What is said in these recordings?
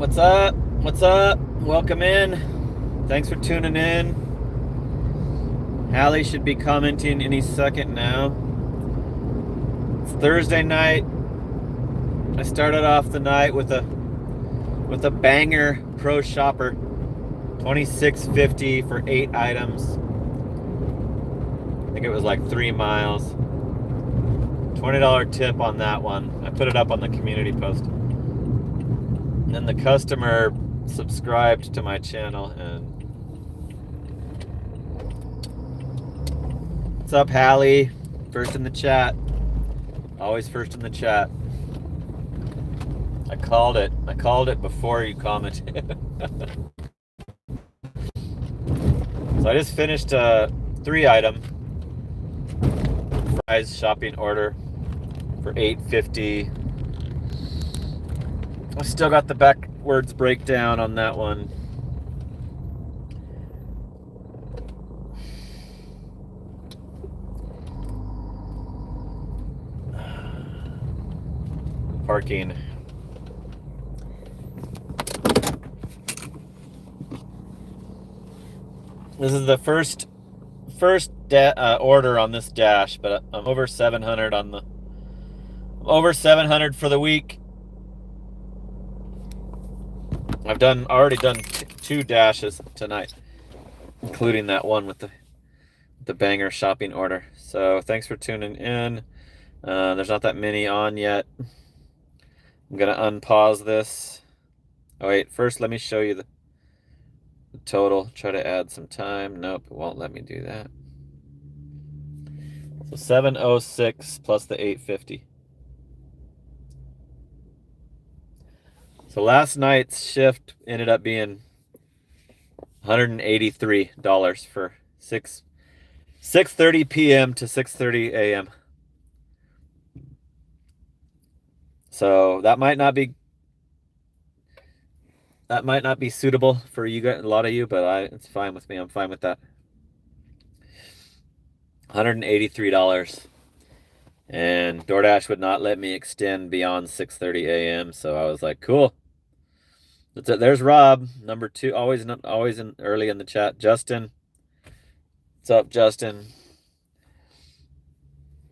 What's up? What's up? Welcome in. Thanks for tuning in. Hallie should be commenting any second now. It's Thursday night. I started off the night with a banger pro shopper. $26.50 for 8 items. I think it was like 3 miles. $20 tip on that one. I put it up on the community post. And then the customer subscribed to my channel. And what's up, Hallie? First in the chat. Always first in the chat. I called it before you commented. So I just finished a 3-item fries shopping order for $8.50. I still got the backwards breakdown on that one. Parking. This is the first order on this dash, but I'm over 700 on the over 700 for the week. I've already done 2 dashes tonight, including that one with the banger shopping order. So thanks for tuning in. There's not that many on yet. I'm gonna unpause this. Oh wait, first let me show you the total. Try to add some time. Nope, it won't let me do that. So 706 plus the 850. So last night's shift ended up being $183 for 6:30 p.m. to 6:30 a.m. So that might not be suitable for you guys, a lot of you, but it's fine with me. I'm fine with that. $183. And DoorDash would not let me extend beyond 6:30 a.m. So I was like, cool. There's Rob, number 2, always early in the chat. Justin. What's up, Justin?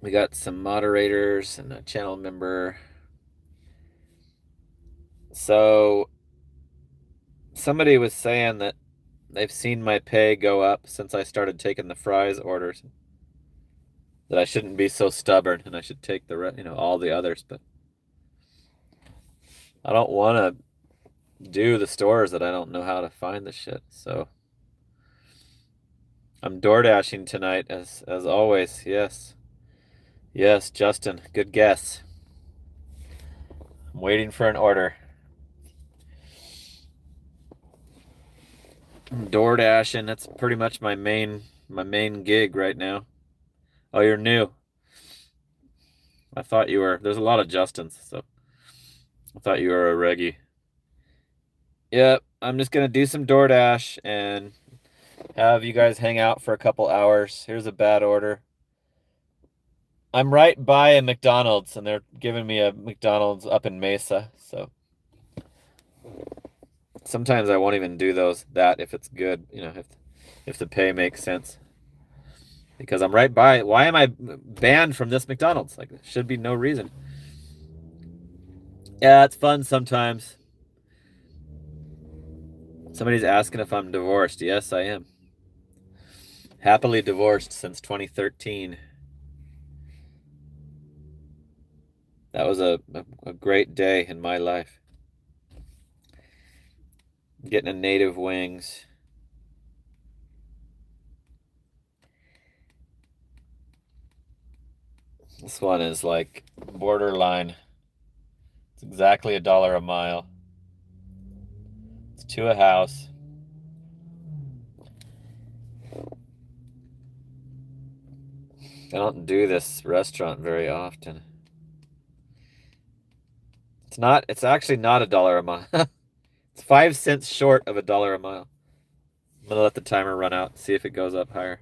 We got some moderators and a channel member. So somebody was saying that they've seen my pay go up since I started taking the fries orders. That I shouldn't be so stubborn and I should take all the others, but I don't want to do the stores that I don't know how to find the shit. So I'm door dashing tonight as always. Yes. Yes, Justin, good guess. I'm waiting for an order. I'm door dashing. That's pretty much my main gig right now. Oh, you're new. I thought you were. There's a lot of Justins, so I thought you were a reggie. Yep, I'm just gonna do some DoorDash and have you guys hang out for a couple hours. Here's a bad order. I'm right by a McDonald's, and they're giving me a McDonald's up in Mesa, so sometimes I won't even do that if it's good, if the pay makes sense. Because I'm right by. Why am I banned from this McDonald's? Like, there should be no reason. Yeah, it's fun sometimes. Somebody's asking if I'm divorced. Yes, I am. Happily divorced since 2013. That was a great day in my life. Getting a native wings. This one is like borderline. It's exactly $1 a mile. It's to a house. I don't do this restaurant very often. It's actually not $1 a mile. It's 5 cents short of $1 a mile. I'm gonna let the timer run out and see if it goes up higher.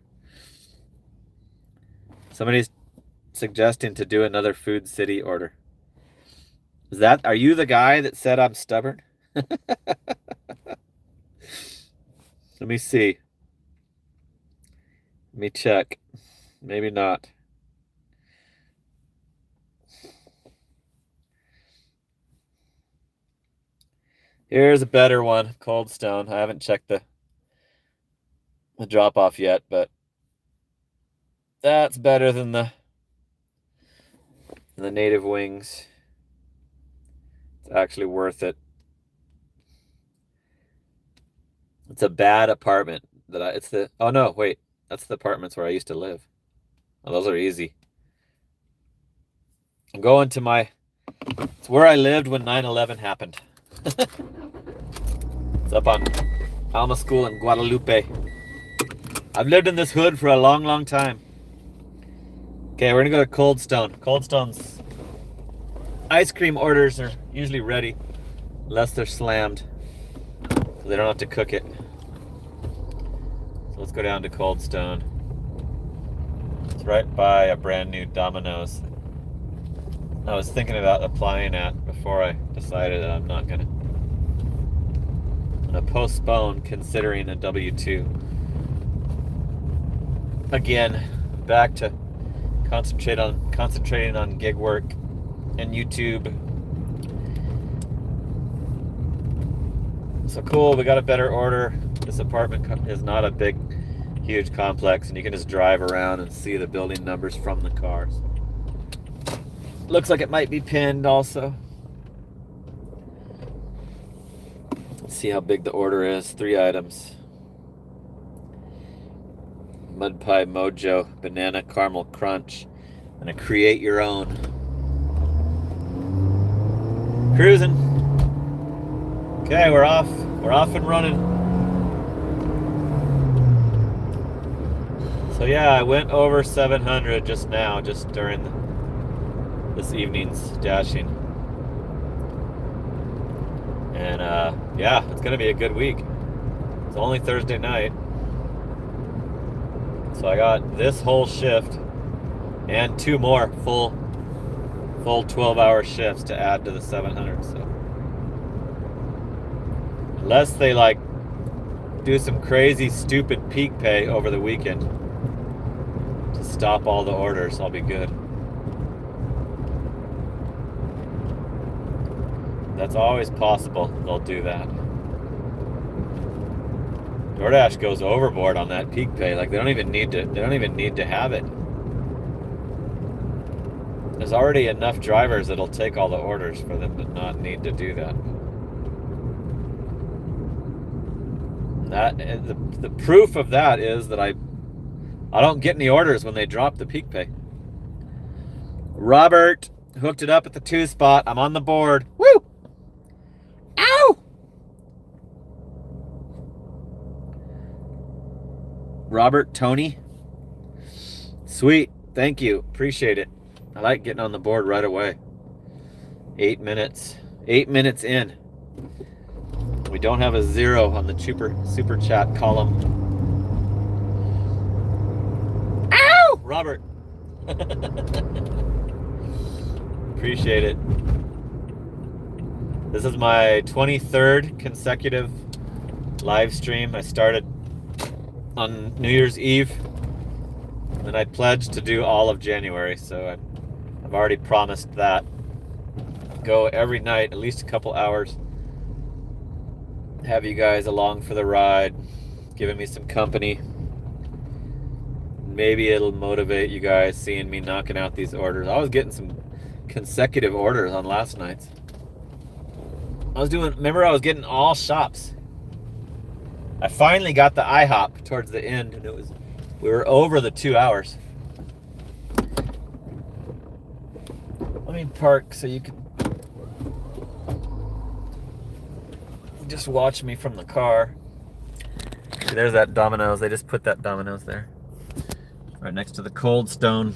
Somebody's suggesting to do another Food City order. Are you the guy that said I'm stubborn? Let me see. Let me check. Maybe not. Here's a better one, Cold Stone. I haven't checked the drop off yet, but that's better than the Native Wings. It's actually worth it. It's a bad apartment oh no, wait. That's the apartments where I used to live. Oh, those are easy. I'm going to it's where I lived when 9/11 happened. It's up on Alma School in Guadalupe. I've lived in this hood for a long, long time. Okay, we're gonna go to Cold Stone. Cold Stone's ice cream orders are usually ready, unless they're slammed, so they don't have to cook it. So let's go down to Cold Stone. It's right by a brand new Domino's. I was thinking about applying at before I decided that I'm not gonna postpone considering a W-2. Again, back to concentrating on gig work and YouTube. So cool, we got a better order. This apartment is not a big, huge complex, and you can just drive around and see the building numbers from the cars. Looks like it might be pinned also. Let's see how big the order is. 3 items. Mud Pie Mojo, Banana Caramel Crunch, and a Create Your Own. Cruising. Okay, we're off. We're off and running. So yeah, I went over 700 just now, just during this evening's dashing. And yeah, it's gonna be a good week. It's only Thursday night. So I got this whole shift and 2 more full 12-hour shifts to add to the 700. So unless they like do some crazy stupid peak pay over the weekend to stop all the orders, I'll be good. That's always possible. They'll do that. DoorDash goes overboard on that peak pay. Like they don't even need to have it. There's already enough drivers that'll take all the orders for them to not need to do that. The proof of that is that I don't get any orders when they drop the peak pay. Robert hooked it up at the 2 spot. I'm on the board. Woo! Ow! Robert, Tony. Sweet. Thank you. Appreciate it. I like getting on the board right away. 8 minutes. 8 minutes in. We don't have a 0 on the super chat column. Ow! Robert. Appreciate it. This is my 23rd consecutive live stream. I started on New Year's Eve, and I pledged to do all of January, so I've already promised that. Go every night, at least a couple hours. Have you guys along for the ride, giving me some company. Maybe it'll motivate you guys seeing me knocking out these orders. I was getting some consecutive orders on last night's. Remember I was getting all shops. I finally got the IHOP towards the end, and we were over the 2 hours. Let me park so you can just watch me from the car. See, there's that Domino's. They just put that Domino's there, right next to the Cold Stone.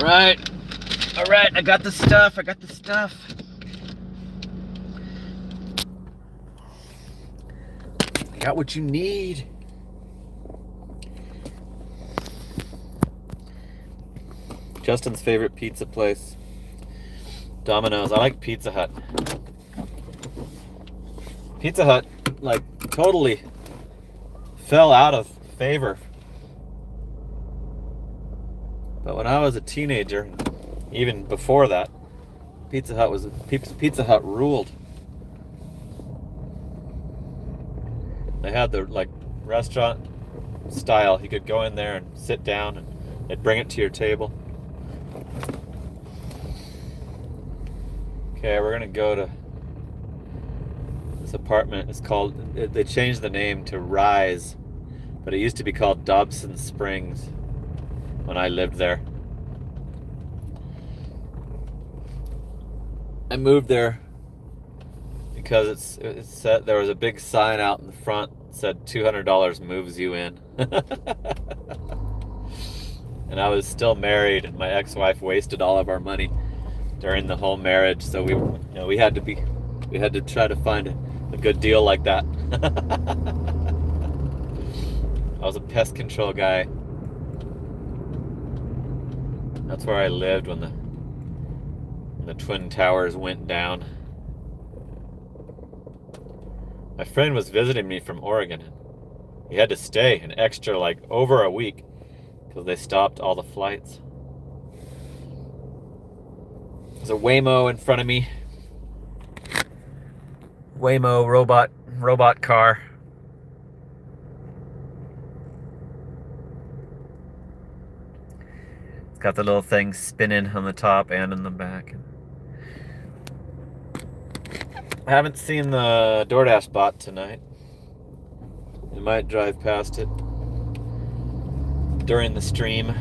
All right, I got the stuff. I got what you need. Justin's favorite pizza place, Domino's. I like Pizza Hut. Pizza Hut, like, totally fell out of favor. But when I was a teenager, even before that, Pizza Hut ruled. They had the, like, restaurant style. You could go in there and sit down and they'd bring it to your table. Okay, we're gonna go to this apartment. It's called, they changed the name to Rise, but it used to be called Dobson Springs when I lived there. I moved there because it said, there was a big sign out in the front that said $200 moves you in. And I was still married, and my ex-wife wasted all of our money during the whole marriage, so we had to try to find a good deal like that. I was a pest control guy. That's where I lived when the Twin Towers went down. My friend was visiting me from Oregon. He had to stay an extra, like, over a week because they stopped all the flights. There's a Waymo in front of me. Waymo robot car. It's got the little thing spinning on the top and in the back. I haven't seen the DoorDash bot tonight. I might drive past it during the stream.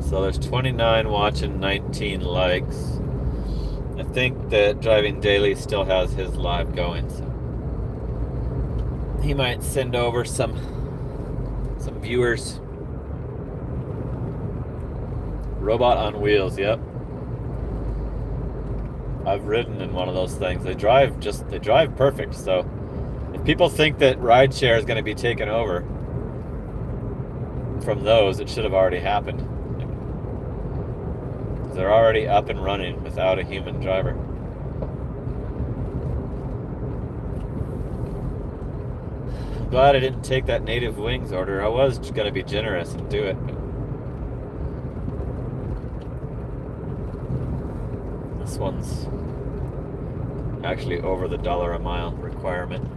So there's 29 watching, 19 likes. I think that Driving Daily still has his live going, so he might send over some viewers. Robot on wheels, yep. I've ridden in one of those things. They drive perfect. So if people think that rideshare is going to be taken over from those, it should have already happened. They're already up and running without a human driver. I'm glad I didn't take that Native Wings order. I was going to be generous and do it, but this one's actually over the $1 a mile requirement.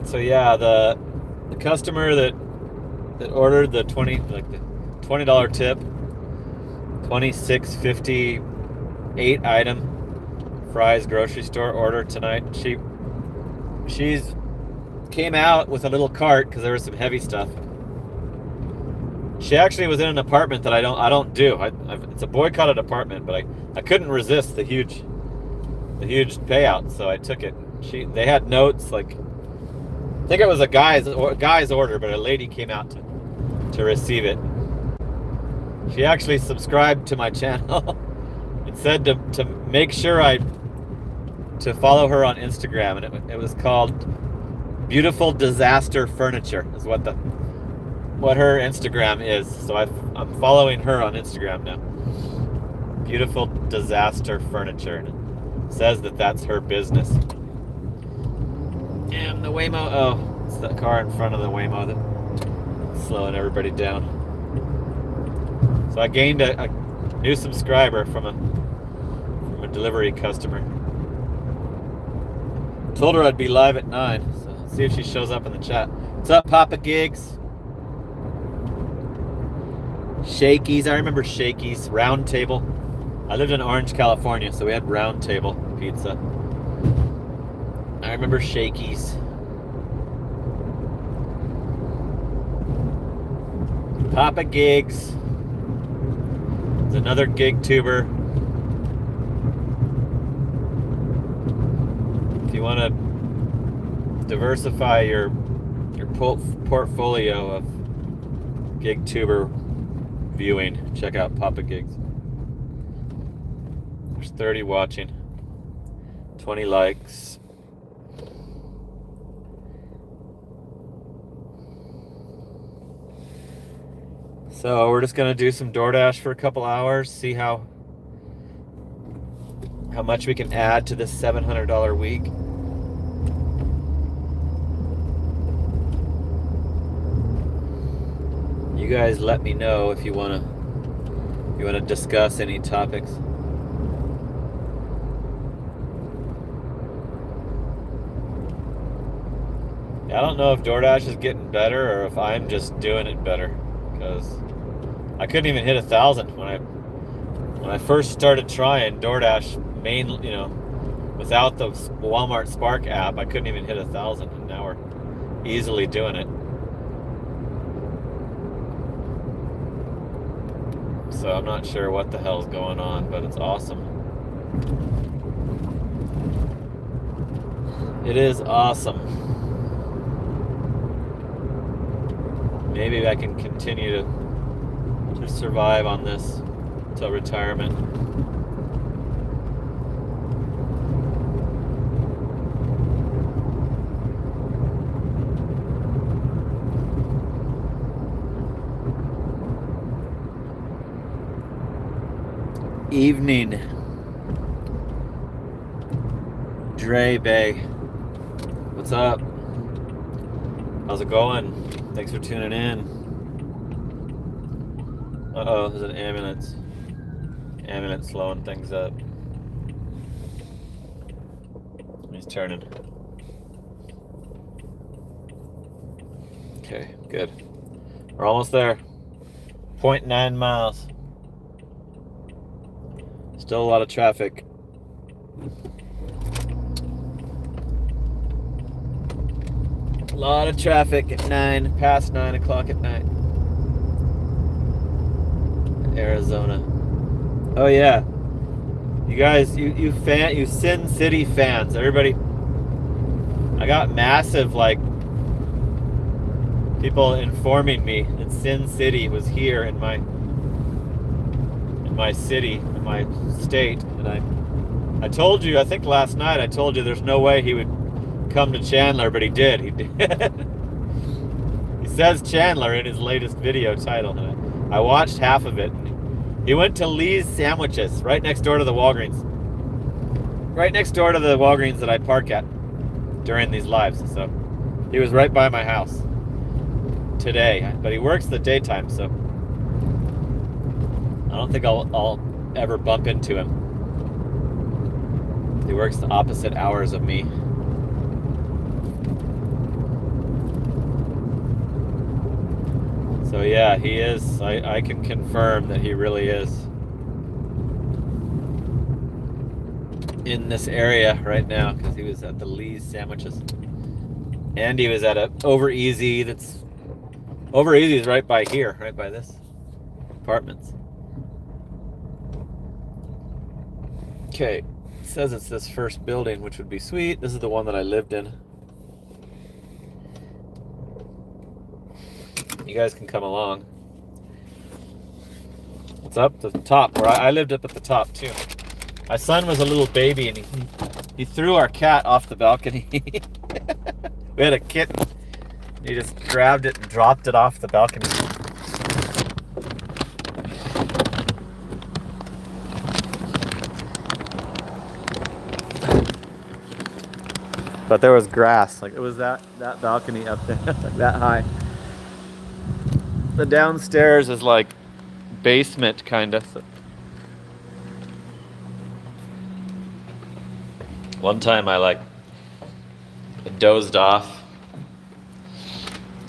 So yeah, the customer that ordered the $20 tip, 26.50 8-item Fry's grocery store order tonight. She's came out with a little cart because there was some heavy stuff. She actually was in an apartment that I don't do. It's a boycotted apartment, but I couldn't resist the huge payout, so I took it. They had notes, like, I think it was a guy's order, but a lady came out to receive it. She actually subscribed to my channel. It said to make sure to follow her on Instagram, and it was called Beautiful Disaster Furniture is what her Instagram is. So I'm following her on Instagram now. Beautiful Disaster Furniture. And it says that that's her business. And the Waymo, oh, it's the car in front of the Waymo that's slowing everybody down. So I gained a new subscriber from a delivery customer. Told her I'd be live at 9, so let's see if she shows up in the chat. What's up, Papa Gigs? Shakey's, I remember Shakey's. Round Table. I lived in Orange, California, so we had Round Table pizza. I remember Shakey's. Papa Gigs. There's another gig tuber. If you want to diversify your portfolio of GigTuber viewing, check out Papa Gigs. There's 30 watching, 20 likes. So we're just gonna do some DoorDash for a couple hours, see how much we can add to this $700 week. You guys let me know if you wanna discuss any topics. I don't know if DoorDash is getting better or if I'm just doing it better, because I couldn't even hit 1,000 when I first started trying DoorDash without the Walmart Spark app. I couldn't even hit 1,000, and now we're easily doing it. So I'm not sure what the hell's going on, but it's awesome. It is awesome. Maybe I can continue to survive on this till retirement. Evening, Dre Bay. What's up? How's it going? Thanks for tuning in. Uh-oh, there's an ambulance. Ambulance slowing things up. He's turning. Okay, good. We're almost there. 0.9 miles. Still a lot of traffic. A lot of traffic at past 9 o'clock at night. Arizona. Oh yeah. You guys, you Sin City fans, everybody. I got massive people informing me that Sin City was here in my city, in my state, and I told you, I think last night I told you there's no way he would come to Chandler, but he did. He did. He says Chandler in his latest video title, and I watched half of it. He went to Lee's Sandwiches, right next door to the Walgreens. Right next door to the Walgreens that I park at during these lives. So he was right by my house today, but he works the daytime, so I don't think I'll ever bump into him. He works the opposite hours of me. So yeah, he is. I can confirm that he really is in this area right now, because he was at the Lee's Sandwiches. And he was at a Over Easy. Over Easy is right by here, right by this apartments. Okay, it says it's this first building, which would be sweet. This is the one that I lived in. You guys can come along. It's up to the top, where I lived up at the top too. My son was a little baby, and he threw our cat off the balcony. We had a kitten. He just grabbed it and dropped it off the balcony. But there was grass, it was that balcony up there, that high. The downstairs is basement kinda. So. One time I dozed off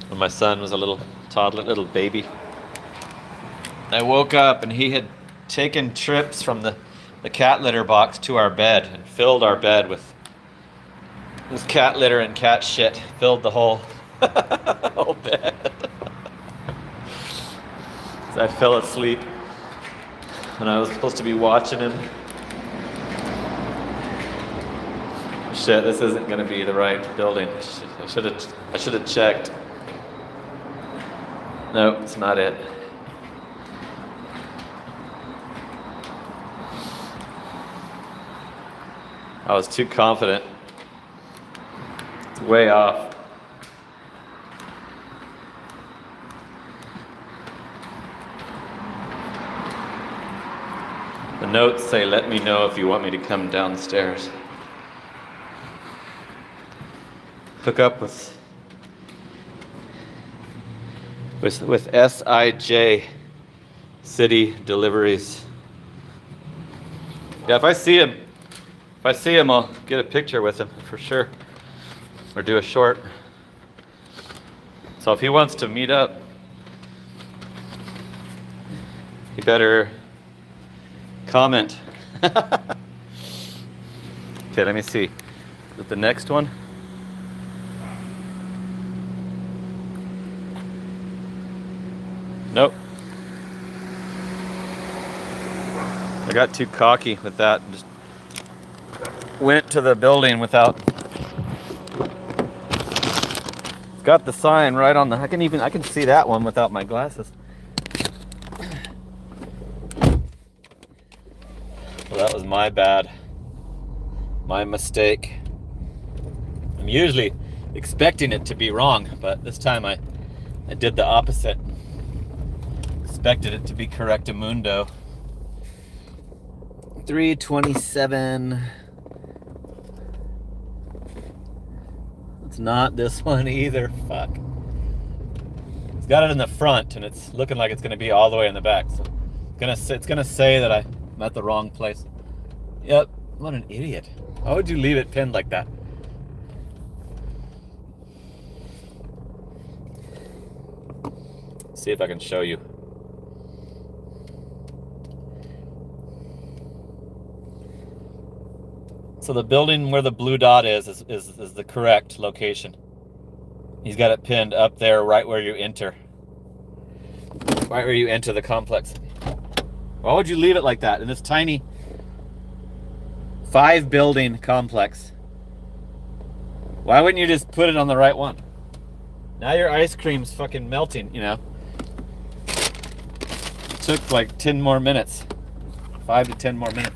when my son was a little toddler, little baby. I woke up and he had taken trips from the cat litter box to our bed and filled our bed with cat litter and cat shit. Filled the whole bed. So I fell asleep and I was supposed to be watching him. shit, this isn't gonna be the right building. I should have checked. No, it's not it. I was too confident. It's way off. The notes say, let me know if you want me to come downstairs. Hook up with SIJ City Deliveries. Yeah, if I see him, I'll get a picture with him for sure, or do a short. So if he wants to meet up, he better comment. Okay, let me see. Is it the next one? Nope. I got too cocky with that. Just went to the building without. Got the sign right on the. I can see that one without my glasses. Well, that was my bad. My mistake. I'm usually expecting it to be wrong, but this time I did the opposite. Expected it to be correctamundo. 327. It's not this one either. Fuck. It's got it in the front, and it's looking like it's going to be all the way in the back. So it's gonna say that I'm at the wrong place. Yep. What an idiot. Why would you leave it pinned like that? See if I can show you. So the building where the blue dot is the correct location. He's got it pinned up there right where you enter. Right where you enter the complex. Why would you leave it like that in this tiny 5-building complex? Why wouldn't you just put it on the right one? Now your ice cream's fucking melting, you know. It took like 10 more minutes. 5 to 10 more minutes.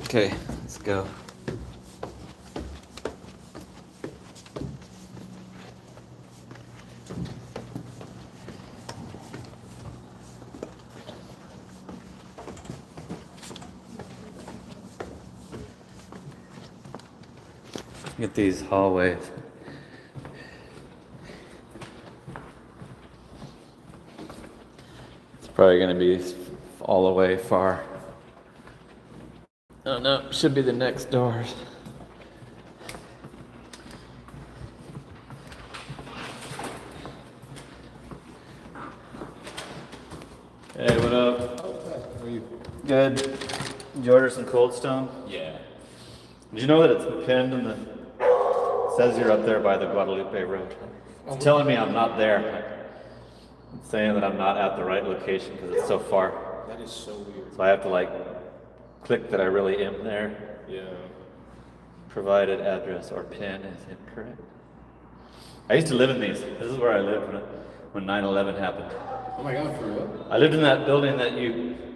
Okay, let's go. Get these hallways. It's probably going to be all the way far. Oh no, it should be the next doors. Hey, what up? How are you? Good. Did you order some Cold Stone? Yeah. Did you know that it's pinned in the... It says you're up there by the Guadalupe Road. It's telling me I'm not there. It's saying that I'm not at the right location because it's so far. That is so weird. So I have to like click that I really am there. Yeah. Provided address or pin is incorrect. I used to live in these. This is where I lived when 9/11 happened. Oh my god, for real? I lived in that building that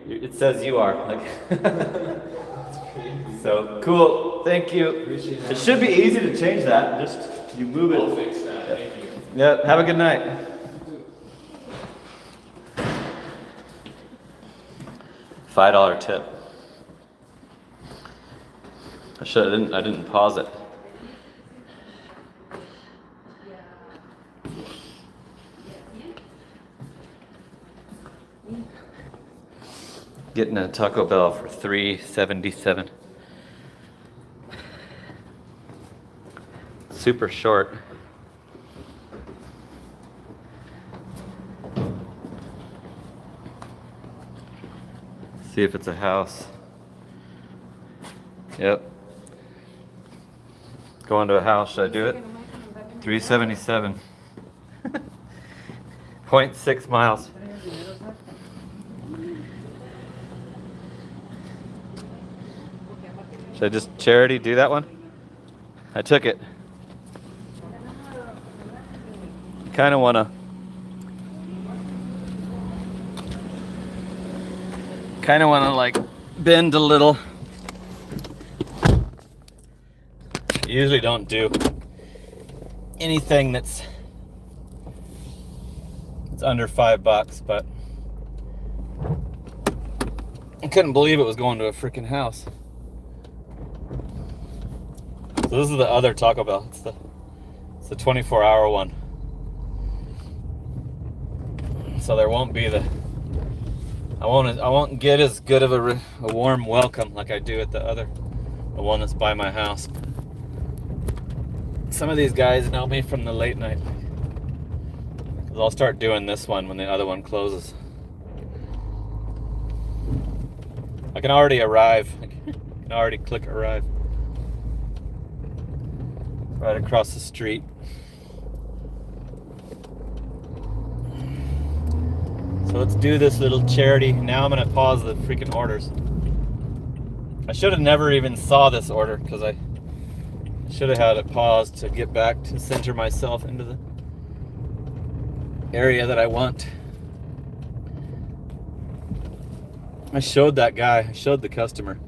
it says you are. Like. That's crazy. So cool. Thank you. Appreciate it. It should be easy to change that. Just you move it. I'll fix that. Thank you. Yeah. Have a good night. $5 tip. I didn't pause it. Getting a Taco Bell for $3.77. Super short. See if it's a house. Yep. Going to a house. Should I do it? 377. 0.6 miles. Should I just charity do that one? I took it. Kind of want to like bend a little. Usually don't do anything that's under $5, but I couldn't believe it was going to a freaking house. So this is the other Taco Bell. It's the 24-hour one. So there won't be the I won't get as good of a warm welcome like I do at the one that's by my house. Some of these guys know me from the late night. Cause I'll start doing this one when the other one closes. I can already arrive. I can already click arrive. Right across the street. So let's do this little charity. Now I'm gonna pause the freaking orders. I should have never even saw this order because I should have had it paused to get back to center myself into the area that I want. I showed that guy, I showed the customer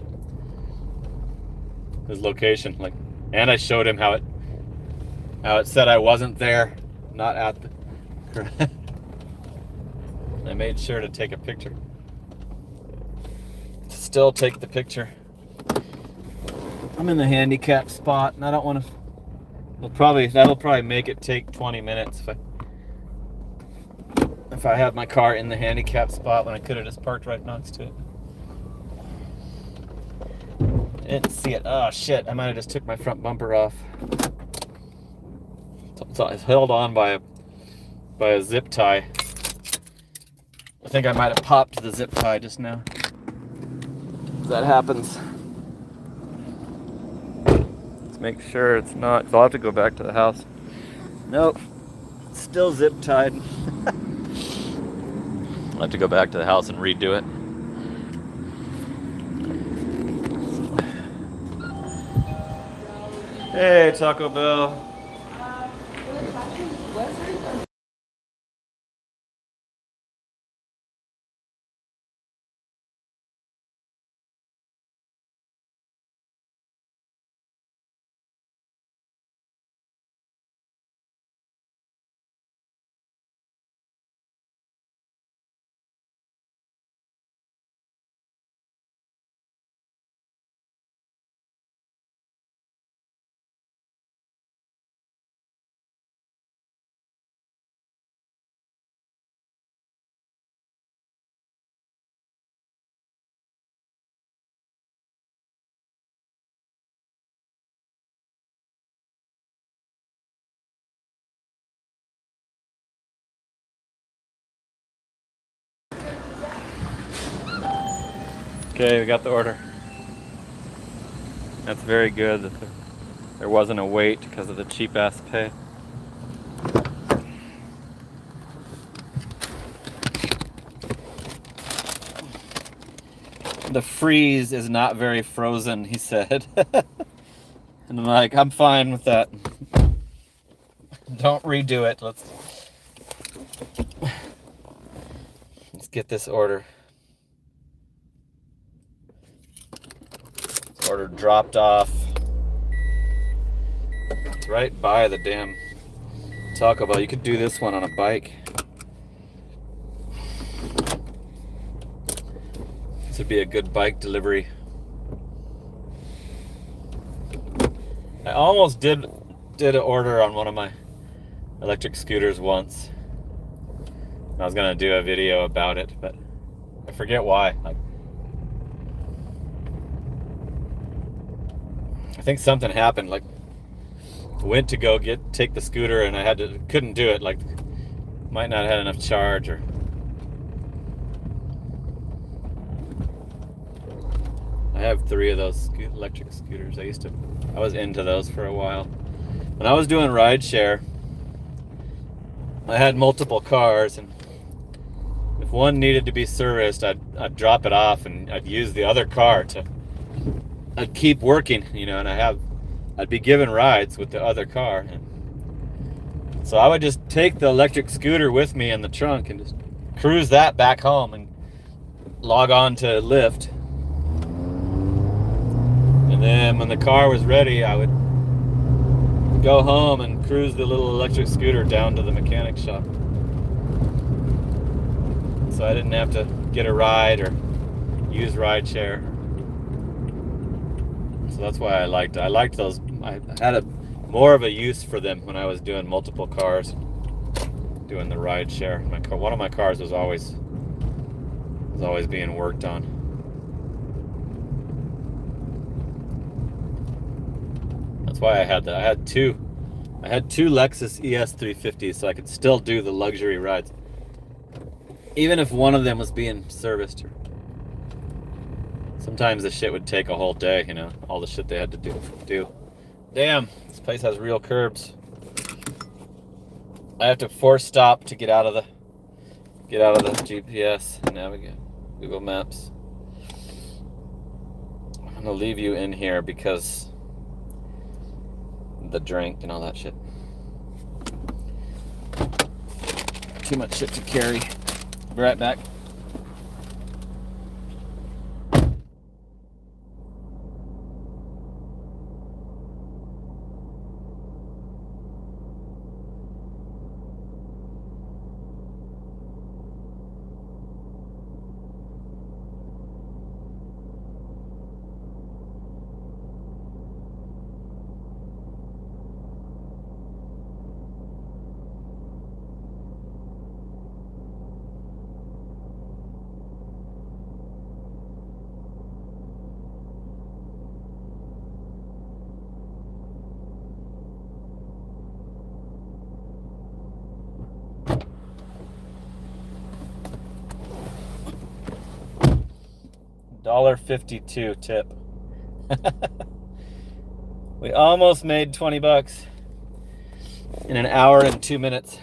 his location, like, and I showed him how it said I wasn't there, not at the I made sure to take a picture. Still take the picture. I'm in the handicap spot and I don't want to that'll probably make it take 20 minutes if I have my car in the handicap spot when I could have just parked right next to it. I didn't see it. Oh shit, I might have just took my front bumper off. So it's held on by a zip tie. I think I might have popped the zip tie just now. That happens. Let's make sure it's not. So I'll have to go back to the house. Nope. It's still zip tied. I'll have to go back to the house and redo it. Hey, Taco Bell. Okay, we got the order. That's very good that there wasn't a wait because of the cheap ass pay. The freeze is not very frozen, he said. And I'm like, I'm fine with that. Don't redo it. Let's get this order. Order dropped off. It's right by the damn Taco Bell. You could do this one on a bike. This would be a good bike delivery. I almost did an order on one of my electric scooters once. I was gonna do a video about it, but I forget why. I think something happened, like went to go take the scooter and I couldn't do it, like might not have had enough charge or I have 3 of those electric scooters. I was into those for a while. When I was doing rideshare, I had multiple cars, and if one needed to be serviced, I'd drop it off and I'd use the other car I'd keep working, and I'd be given rides with the other car. And so I would just take the electric scooter with me in the trunk and just cruise that back home and log on to Lyft. And then when the car was ready, I would go home and cruise the little electric scooter down to the mechanic shop. So I didn't have to get a ride or use rideshare. So that's why I liked those. I had more of a use for them when I was doing multiple cars, doing the rideshare. One of my cars was always being worked on. That's why I had that. I had two Lexus ES350s, so I could still do the luxury rides, even if one of them was being serviced. Sometimes the shit would take a whole day, all the shit they had to do. Damn, this place has real curbs. I have to force stop to get out of the GPS and navigate Google Maps. I'm gonna leave you in here because the drink and all that shit. Too much shit to carry. Be right back. $1.52 tip. We almost made $20 in an hour and 2 minutes.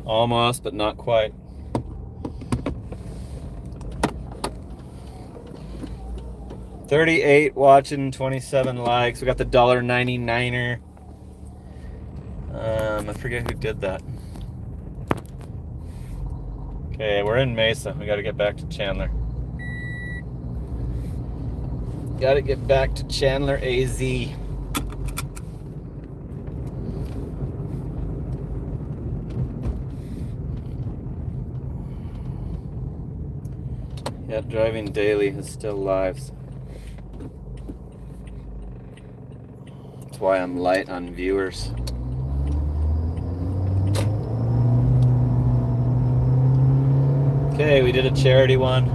Almost, but not quite. $38 watching, 27 likes. We got the $1.99er. I forget who did that. Okay, we're in Mesa. We got to get back to Chandler. Got to get back to Chandler, AZ. Yeah, driving daily is still lives. That's why I'm light on viewers. Okay, we did a charity one.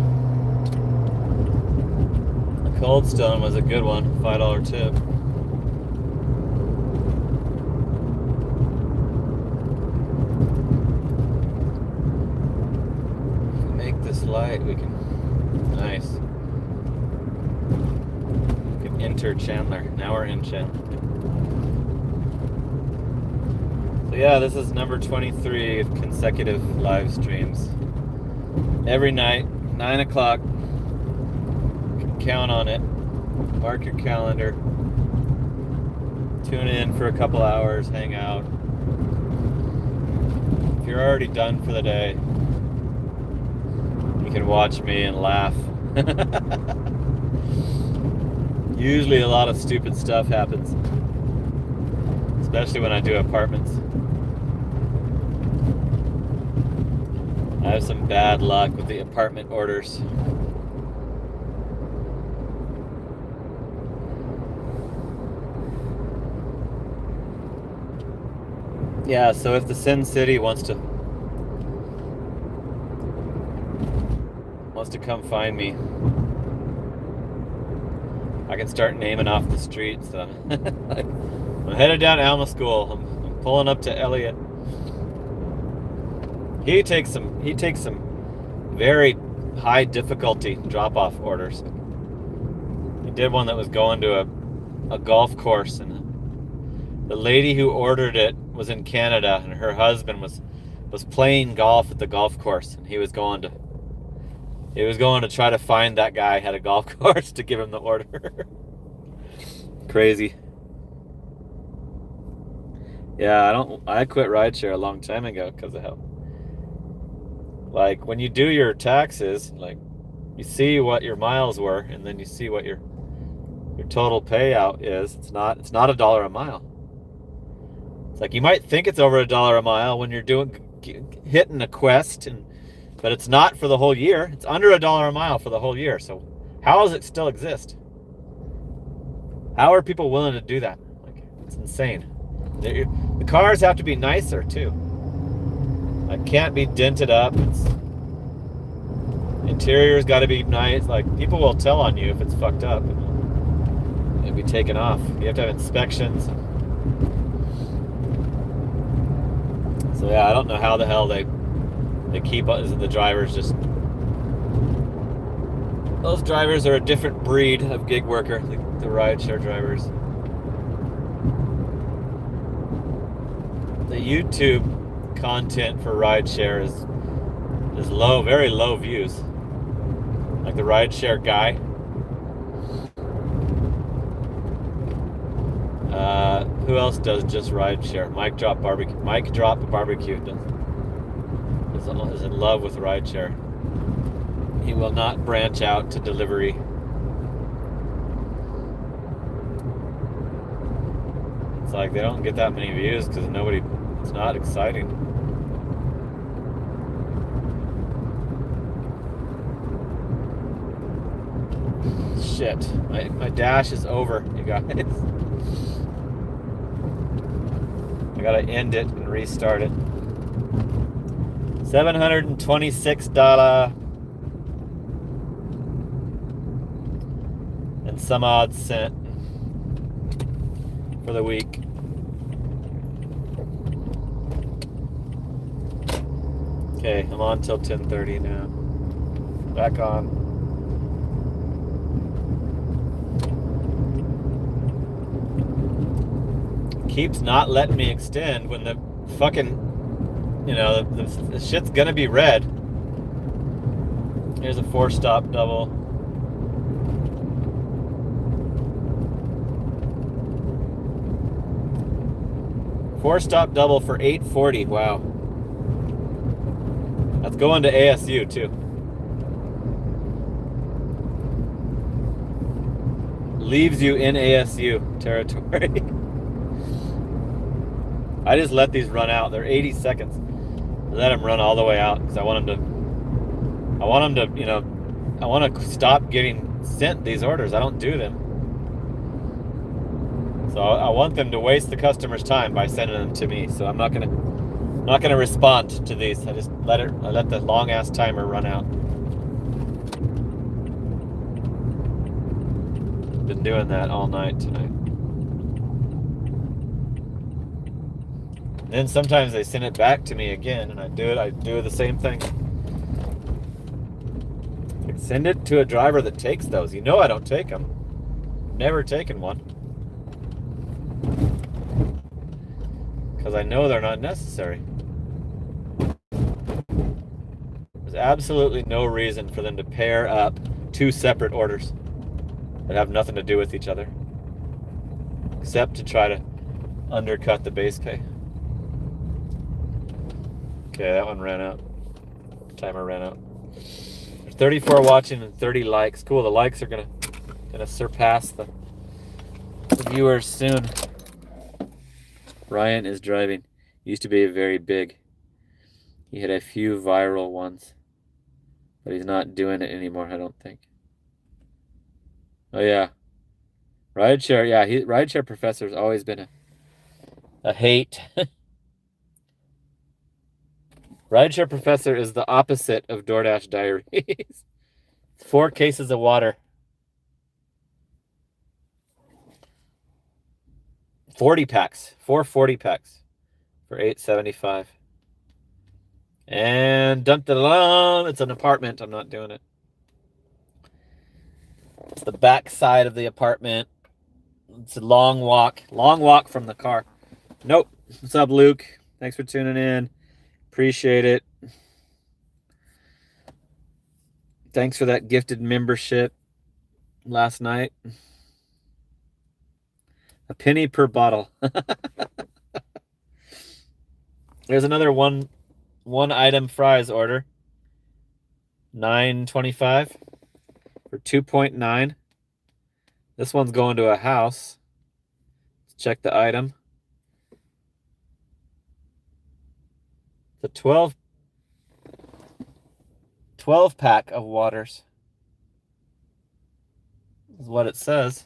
The Cold Stone was a good one, $5 tip. Make this light, we can, nice. We can enter Chandler. Now we're in Chandler. So yeah, this is number 23 of consecutive live streams. Every night, 9 o'clock. You can count on it. Mark your calendar. Tune in for a couple hours, hang out. If you're already done for the day, you can watch me and laugh. Usually a lot of stupid stuff happens, especially when I do apartments. I have some bad luck with the apartment orders. Yeah, so if the Sin City wants to come find me, I can start naming off the streets. I'm headed down to Alma School. I'm pulling up to Elliott. He takes some very high difficulty drop-off orders. He did one that was going to a a golf course, and the lady who ordered it was in Canada, and her husband was playing golf at the golf course, and he was going to try to find that guy at a golf course to give him the order. Crazy. Yeah, I quit rideshare a long time ago because of how, like, when you do your taxes, like, you see what your miles were, and then you see what your total payout is. It's not $1 a mile. It's like, you might think it's over $1 a mile when you're hitting a quest, but it's not for the whole year. It's under $1 a mile for the whole year. So how does it still exist? How are people willing to do that? Like, it's insane. The cars have to be nicer too. Like, can't be dented up. Interior's got to be nice. Like, people will tell on you if it's fucked up and it'll be taken off. You have to have inspections. So yeah, I don't know how the hell they keep the drivers just. Those drivers are a different breed of gig worker, the rideshare drivers. The YouTube content for rideshare is low, very low views. Like the rideshare guy. Who else does just rideshare? Mike Drop Barbecue is in love with rideshare. He will not branch out to delivery. It's like they don't get that many views because it's not exciting. Shit, my dash is over, you guys. I gotta end it and restart it. $726 and some odd cent for the week. Okay, I'm on till 10:30 now. Back on. Keeps not letting me extend when the fucking, the shit's gonna be red. Here's a 4-stop double. Four-stop double for $8.40. Wow. That's going to ASU too. Leaves you in ASU territory. I just let these run out. They're 80 seconds. Let them run all the way out because I want them to, I want to stop getting sent these orders. I don't do them. So I want them to waste the customer's time by sending them to me. So I'm not gonna respond to these. I just let the long ass timer run out. Been doing that all night tonight. Then sometimes they send it back to me again, and I do the same thing. Like, send it to a driver that takes those. I don't take them. Never taken one. Because I know they're not necessary. There's absolutely no reason for them to pair up two separate orders that have nothing to do with each other, except to try to undercut the base pay. Okay, that one ran out. Timer ran out. There's 34 watching and 30 likes. Cool, the likes are gonna surpass the viewers soon. Ryan is driving. Used to be very big. He had a few viral ones, but he's not doing it anymore, I don't think. Oh yeah, rideshare. Yeah, rideshare professor's always been a hate. Rideshare professor is the opposite of DoorDash Diaries. 4 cases of water. 40 packs. 4 40 packs for $8.75. And dun dun dun, it's an apartment. I'm not doing it. It's the back side of the apartment. It's a long walk from the car. Nope. What's up, Luke? Thanks for tuning in. Appreciate it. Thanks for that gifted membership last night. A penny per bottle. There's another one item fries order. $9.25 for 2.9. This one's going to a house. Let's check the item. The 12 pack of waters is what it says.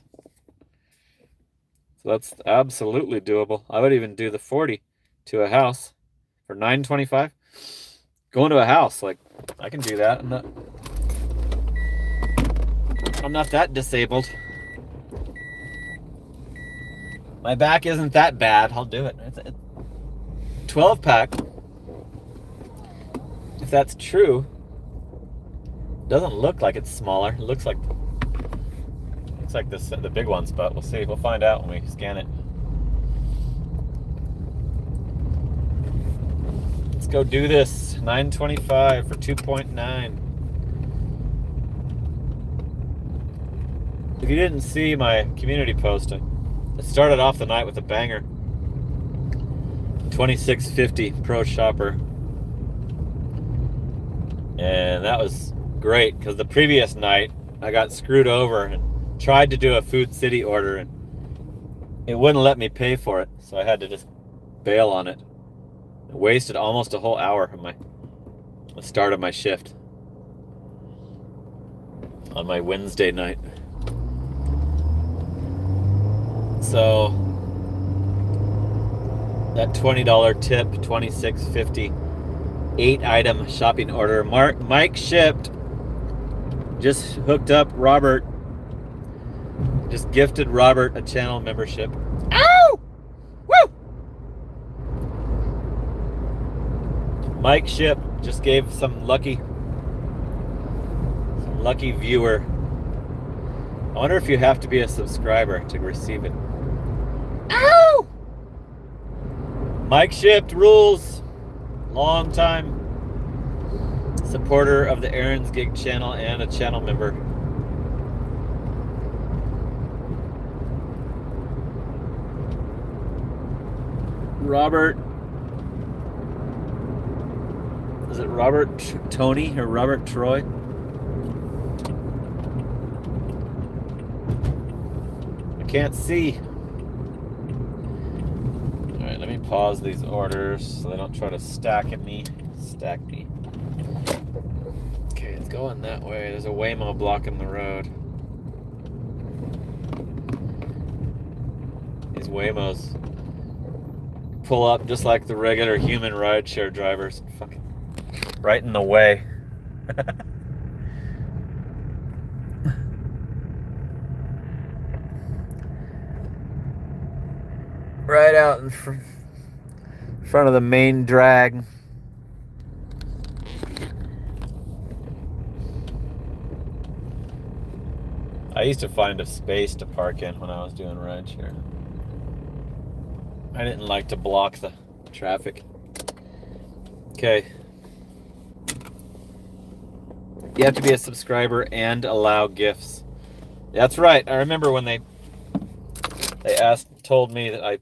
So that's absolutely doable. I would even do the 40 to a house for $9.25. Going to a house, like, I can do that. I'm not that disabled. My back isn't that bad. I'll do it. It's a 12 pack. If that's true, it doesn't look like it's smaller. It looks like this, the big ones, but we'll see. We'll find out when we scan it. Let's go do this. $9.25 for 2.9. If you didn't see my community post, it started off the night with a banger. 2650 Pro Shopper. And that was great because the previous night I got screwed over and tried to do a Food City order and it wouldn't let me pay for it. So I had to just bail on it. I wasted almost a whole hour of the start of my shift on my Wednesday night. So that $20 tip, $26.50, 8-item shopping order. Mike shipped. Just hooked up Robert. Just gifted Robert a channel membership. Ow! Woo! Mike Ship just gave some lucky viewer. I wonder if you have to be a subscriber to receive it. Ow! Mike Shipped rules. Long time supporter of the Aaron's Gig channel and a channel member. Robert, is it Robert Tony or Robert Troy? I can't see. All right, let me pause these orders so they don't try to stack me. Okay, it's going that way. There's a Waymo blocking the road. These Waymos pull up just like the regular human rideshare drivers. Fucking right in the way. Right out in front of the main drag. I used to find a space to park in when I was doing rideshare. I didn't like to block the traffic. Okay. You have to be a subscriber and allow gifts. That's right. I remember when they told me that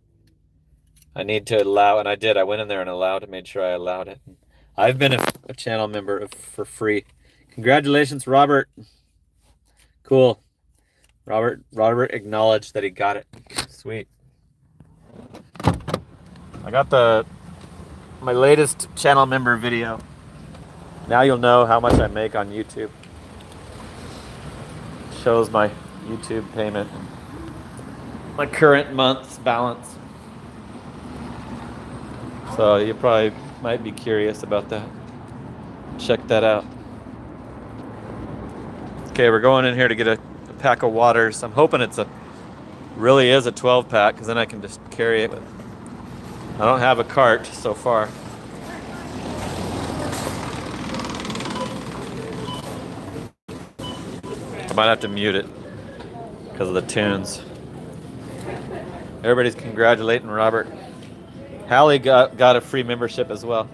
I need to allow, and I did. I went in there and allowed it, made sure I allowed it. I've been a channel member for free. Congratulations, Robert. Cool. Robert acknowledged that he got it. Sweet. I got my latest channel member video. Now you'll know how much I make on YouTube. Shows my YouTube payment. My current month's balance. So you probably might be curious about that. Check that out. Okay, we're going in here to get a pack of waters. I'm hoping really is a 12 pack because then I can just carry it with. I don't have a cart so far. I might have to mute it because of the tunes. Everybody's congratulating Robert. Hallie got a free membership as well.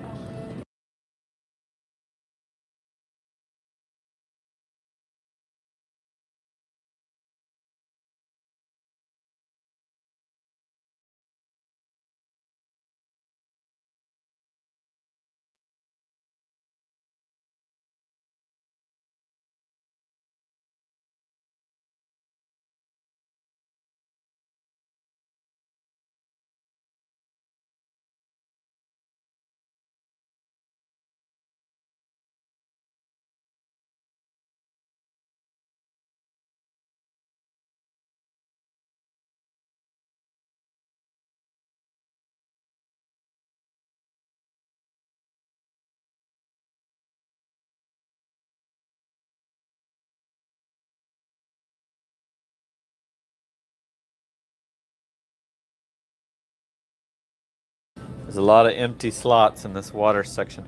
There's a lot of empty slots in this water section.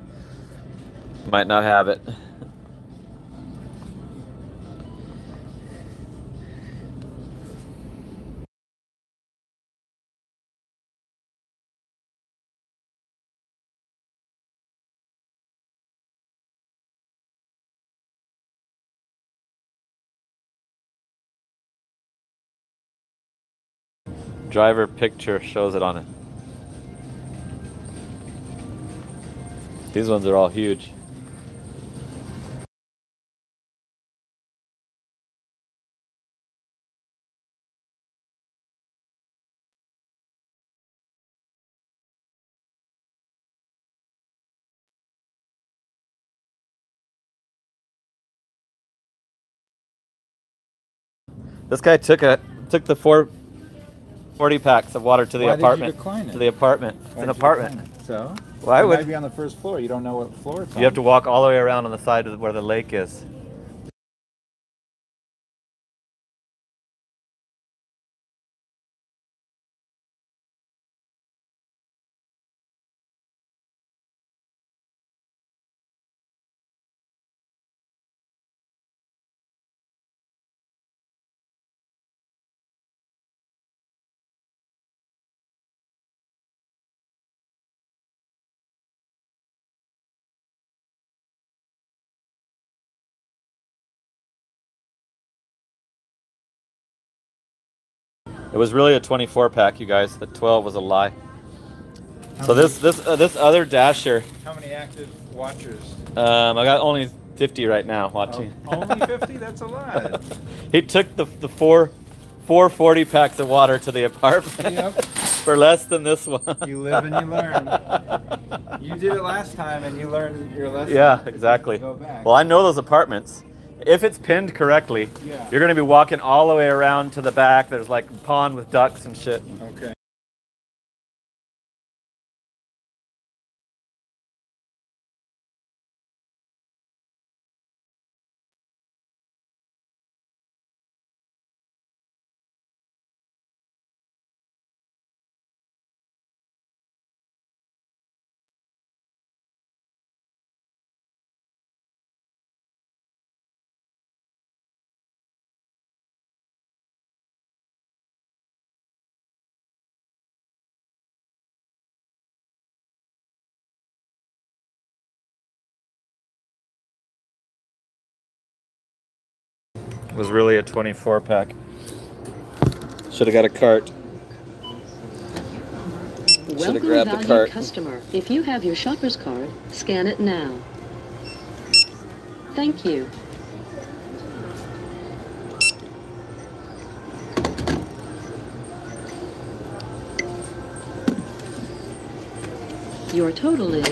Might not have it. Driver picture shows it on it. These ones are all huge. This guy took the 440 packs of water to the Why did you apartment. decline it? To the apartment. It's Why'd an you apartment. decline it? So? Why It would might be on the first floor. You don't know what floor it's on. you have to walk all the way around on the side of where the lake is? It was really a 24 pack, you guys. The 12 was a lie. So this other dasher, How many active watchers? I got only 50 right now watching. Only 50? That's a lot. He took the 440 packs of water to the apartment Yep. for less than this one. You live and you learn. You did it last time and you learned your lesson. Yeah, exactly. Go back. Well, I know those apartments. If it's pinned correctly, Yeah. you're going to be walking all the way around to the back. There's like a pond with ducks and shit. Okay. It was really a 24 pack. Should have got a cart. Welcome, grabbed the valued cart. customer. If you have your shopper's card, scan it now. Thank you. Your total is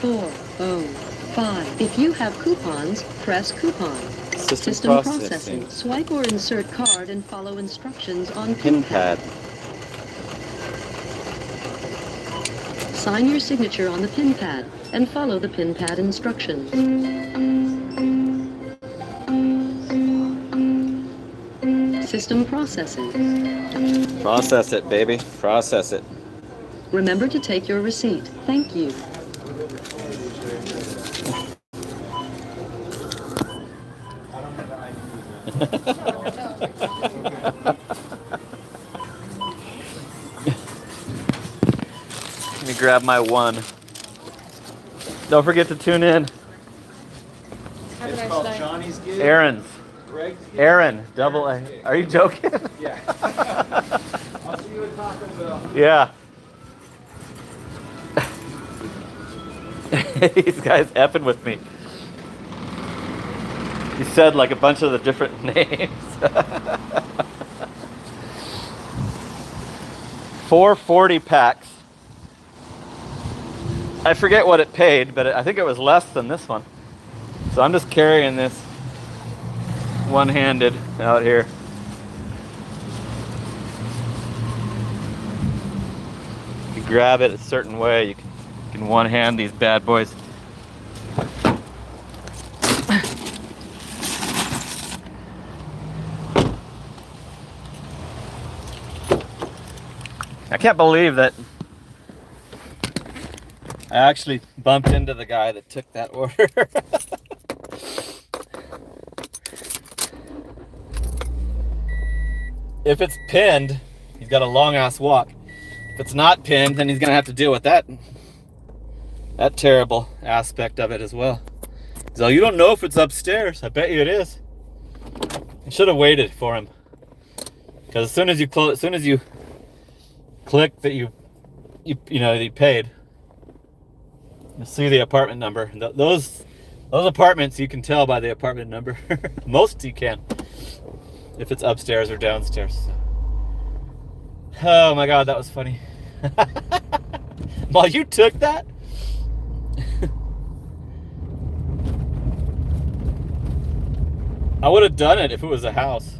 405. If you have coupons, press coupon. System processing. Swipe or insert card and follow instructions on Pin pin pad. pad. Sign your signature on the pin pad and follow the pin pad instructions. System processing. Process it, baby. Process it. Remember to take your receipt. Thank you. grab my one. Don't forget to tune in. Have a nice night. Johnny's gig. Aaron's. Greg's gig. Aaron, double A. Are you joking? Yeah. I'll see you at Taco Bell. Yeah. These guys effing with me. He said like a bunch of the different names. 440 packs. I forget what it paid, but I think it was less than this one. So I'm just carrying this one-handed out here. If you grab it a certain way, you can one-hand these bad boys. I can't believe that I actually bumped into the guy that took that order. If it's pinned, he's got a long ass walk. If it's not pinned, then he's gonna have to deal with that terrible aspect of it as well. So you don't know if it's upstairs. I bet you it is. I should have waited for him, because as soon as you click that you paid, you'll see the apartment number. Those apartments you can tell by the apartment number. Most you can, if it's upstairs or downstairs. Oh my god, that was funny. Well, you took that? I would have done it if it was a house.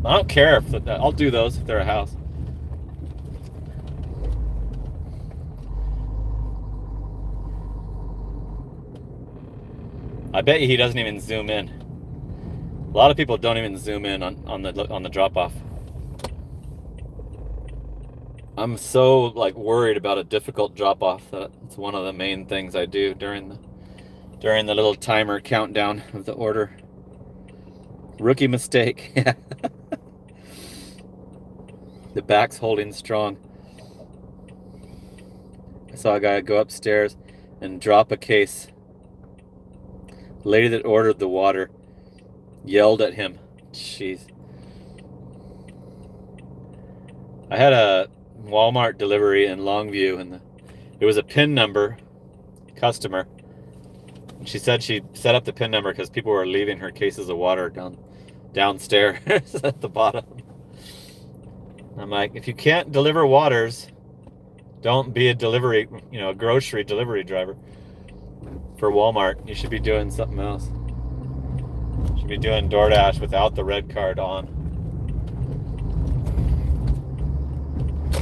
I don't care if I'll do those if they're a house. I bet you he doesn't even zoom in. A lot of people don't even zoom in on the drop off. I'm so like worried about a difficult drop off that it's one of the main things I do during the little timer countdown of the order. Rookie mistake. The back's holding strong. I saw a guy go upstairs and drop a case. The lady that ordered the water yelled at him. Jeez. I had a Walmart delivery in Longview, and it was a PIN number customer. She said she set up the PIN number because people were leaving her cases of water downstairs at the bottom. I'm like, if you can't deliver waters, don't be a grocery delivery driver for Walmart. You should be doing something else. You should be doing DoorDash without the red card on.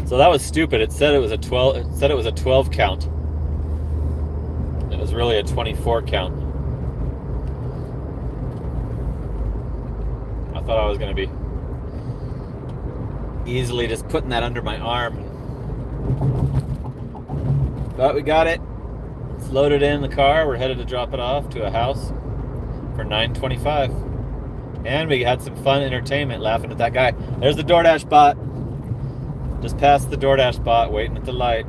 So that was stupid. It said it was a 12. It said it was a 12 count. It was really a 24 count. I thought I was going to be easily just putting that under my arm. But we got it. It's loaded in the car. We're headed to drop it off to a house for $9.25. And we had some fun entertainment laughing at that guy. There's the DoorDash bot. Just past the DoorDash bot, waiting at the light.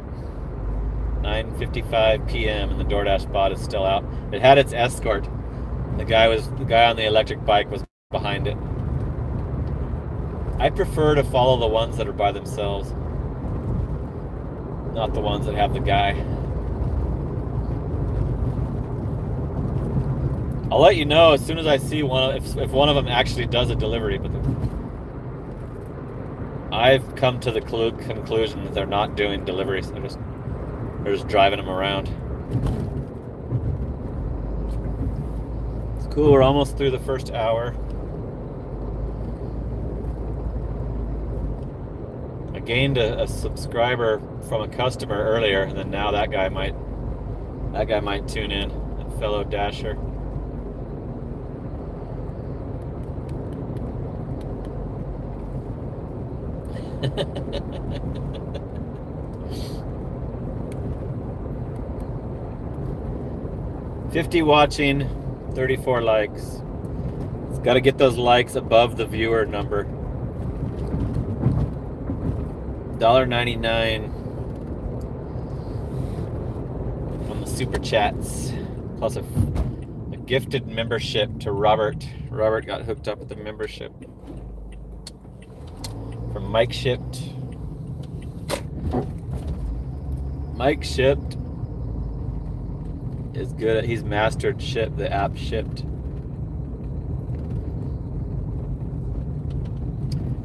9:55 p.m. and the DoorDash bot is still out. It had its escort. The guy on the electric bike was behind it. I prefer to follow the ones that are by themselves, not the ones that have the guy. I'll let you know as soon as I see if one of them actually does a delivery, but I've come to the conclusion that they're not doing deliveries. They're just driving them around. It's cool. We're almost through the first hour. I gained a subscriber from a customer earlier, and then now that guy might tune in. A fellow Dasher. $50 watching, 34 likes. It's got to get those likes above the viewer number. $1.99. super chats, plus a gifted membership to Robert. Robert got hooked up with the membership from Mike Shipped. Mike Shipped is good at, he's mastered Ship, the app Shipped.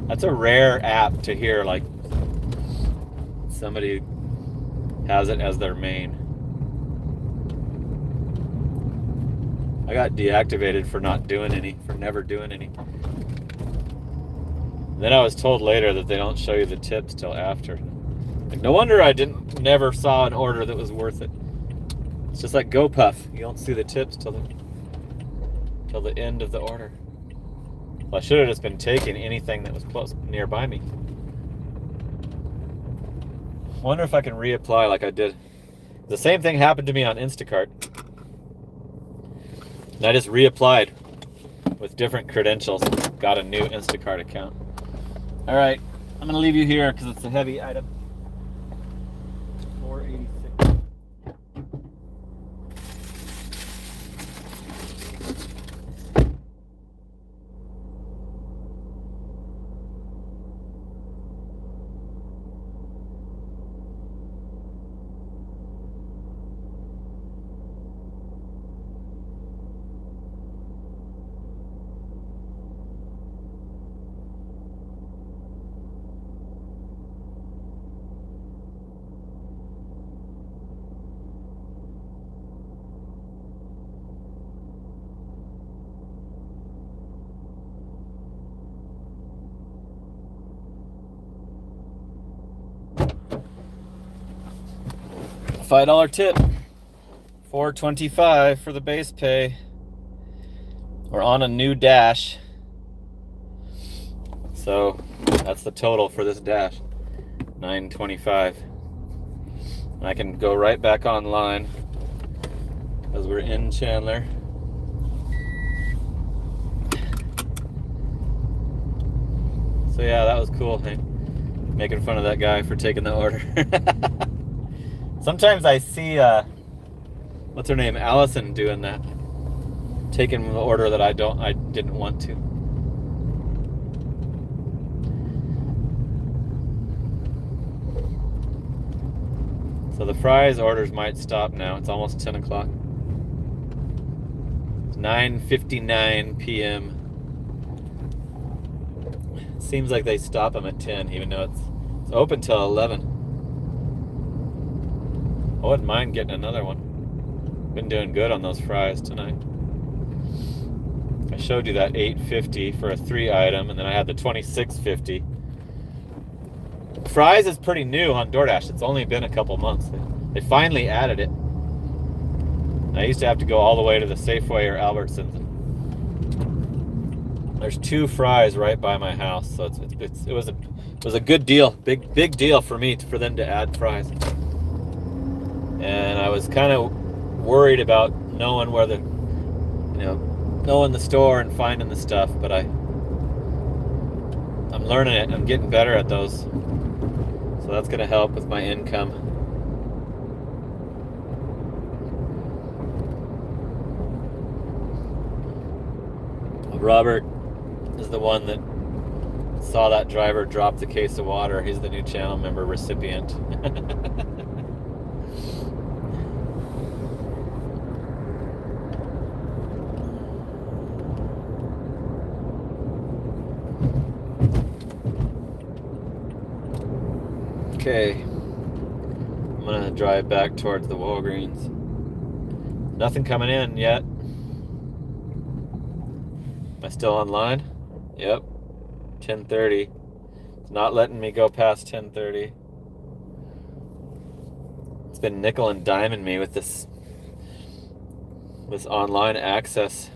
That's a rare app to hear, like somebody has it as their main. I got deactivated for not doing any, for never doing any. Then I was told later that they don't show you the tips till after. Like, no wonder I never saw an order that was worth it. It's just like GoPuff. You don't see the tips till the end of the order. Well, I should have just been taking anything that was close nearby me. I wonder if I can reapply like I did. The same thing happened to me on Instacart. And I just reapplied with different credentials. Got a new Instacart account. All right, I'm gonna leave you here because it's a heavy item. 486. $5 tip, $4.25 for the base pay. We're on a new dash, so that's the total for this dash, $9.25. I can go right back online as we're in Chandler. So yeah, that was cool. Hey, making fun of that guy for taking the order. Sometimes I see, what's her name, Allison, doing that, taking the order that I didn't want to. So the fries orders might stop now. It's almost 10 o'clock. It's 9:59 p.m. Seems like they stop them at 10, even though it's open till 11. I wouldn't mind getting another one. Been doing good on those fries tonight. I showed you that $8.50 for a 3-item, and then I had the $26.50. Fries is pretty new on DoorDash. It's only been a couple months. They finally added it. I used to have to go all the way to the Safeway or Albertsons. There's 2 fries right by my house, so it was a good deal, big deal for me for them to add fries. And I was kind of worried about knowing where knowing the store and finding the stuff, but I'm learning it. I'm getting better at those, so that's going to help with my income. Robert is the one that saw that driver drop the case of water. He's the new channel member recipient. Okay, I'm gonna drive back towards the Walgreens. Nothing coming in yet. Am I still online? Yep, 10:30. It's not letting me go past 10:30. It's been nickel and diming me with this online access.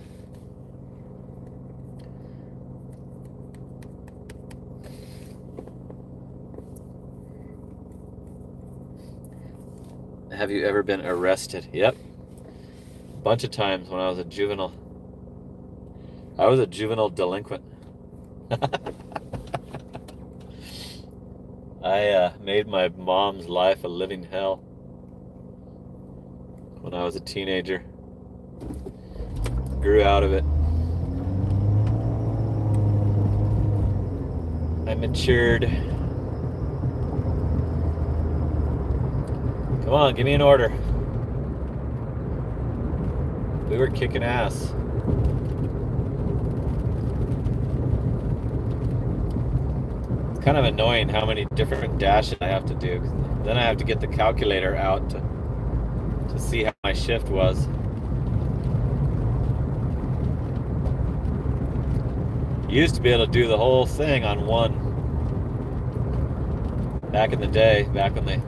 Have you ever been arrested? Yep. A bunch of times when I was a juvenile. I was a juvenile delinquent. I made my mom's life a living hell. when I was a teenager. Grew out of it. I matured. Come on, give me an order. We were kicking ass. It's kind of annoying how many different dashes I have to do. Then I have to get the calculator out to see how my shift was. Used to be able to do the whole thing on one. Back in the day, back when they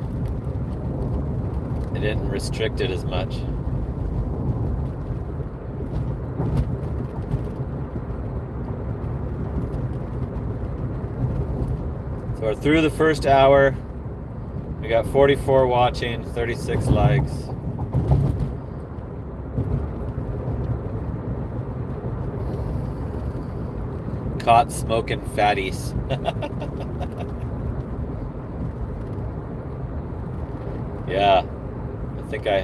didn't restrict it as much. So we're through the first hour. We got 44 watching, 36 likes. Caught smoking fatties. Yeah, I think I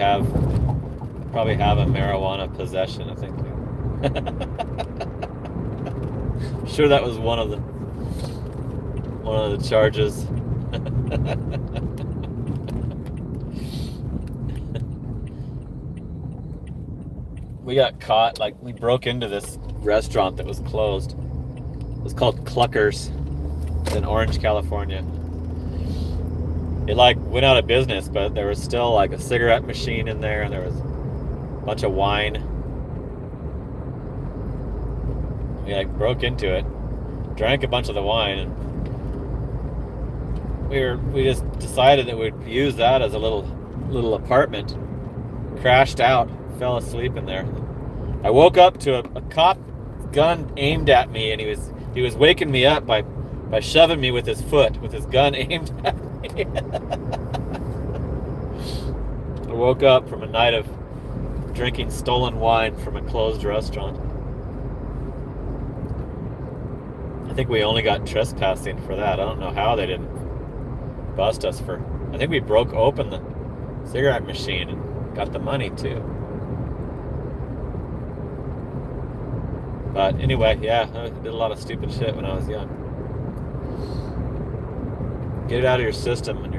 probably have a marijuana possession, I think. I'm sure that was one of the charges. We got caught, like we broke into this restaurant that was closed. It was called Cluckers in Orange, California. It like went out of business, but there was still like a cigarette machine in there, and there was a bunch of wine. We like broke into it, drank a bunch of the wine, and we just decided that we'd use that as a little apartment. Crashed out, fell asleep in there. I woke up to a cop gun aimed at me, and he was waking me up by shoving me with his foot, with his gun aimed at me. I woke up from a night of drinking stolen wine from a closed restaurant. I think we only got trespassing for that. I don't know how they didn't bust us for. I think we broke open the cigarette machine and got the money too. But anyway, yeah, I did a lot of stupid shit when I was young. Get it out of your system when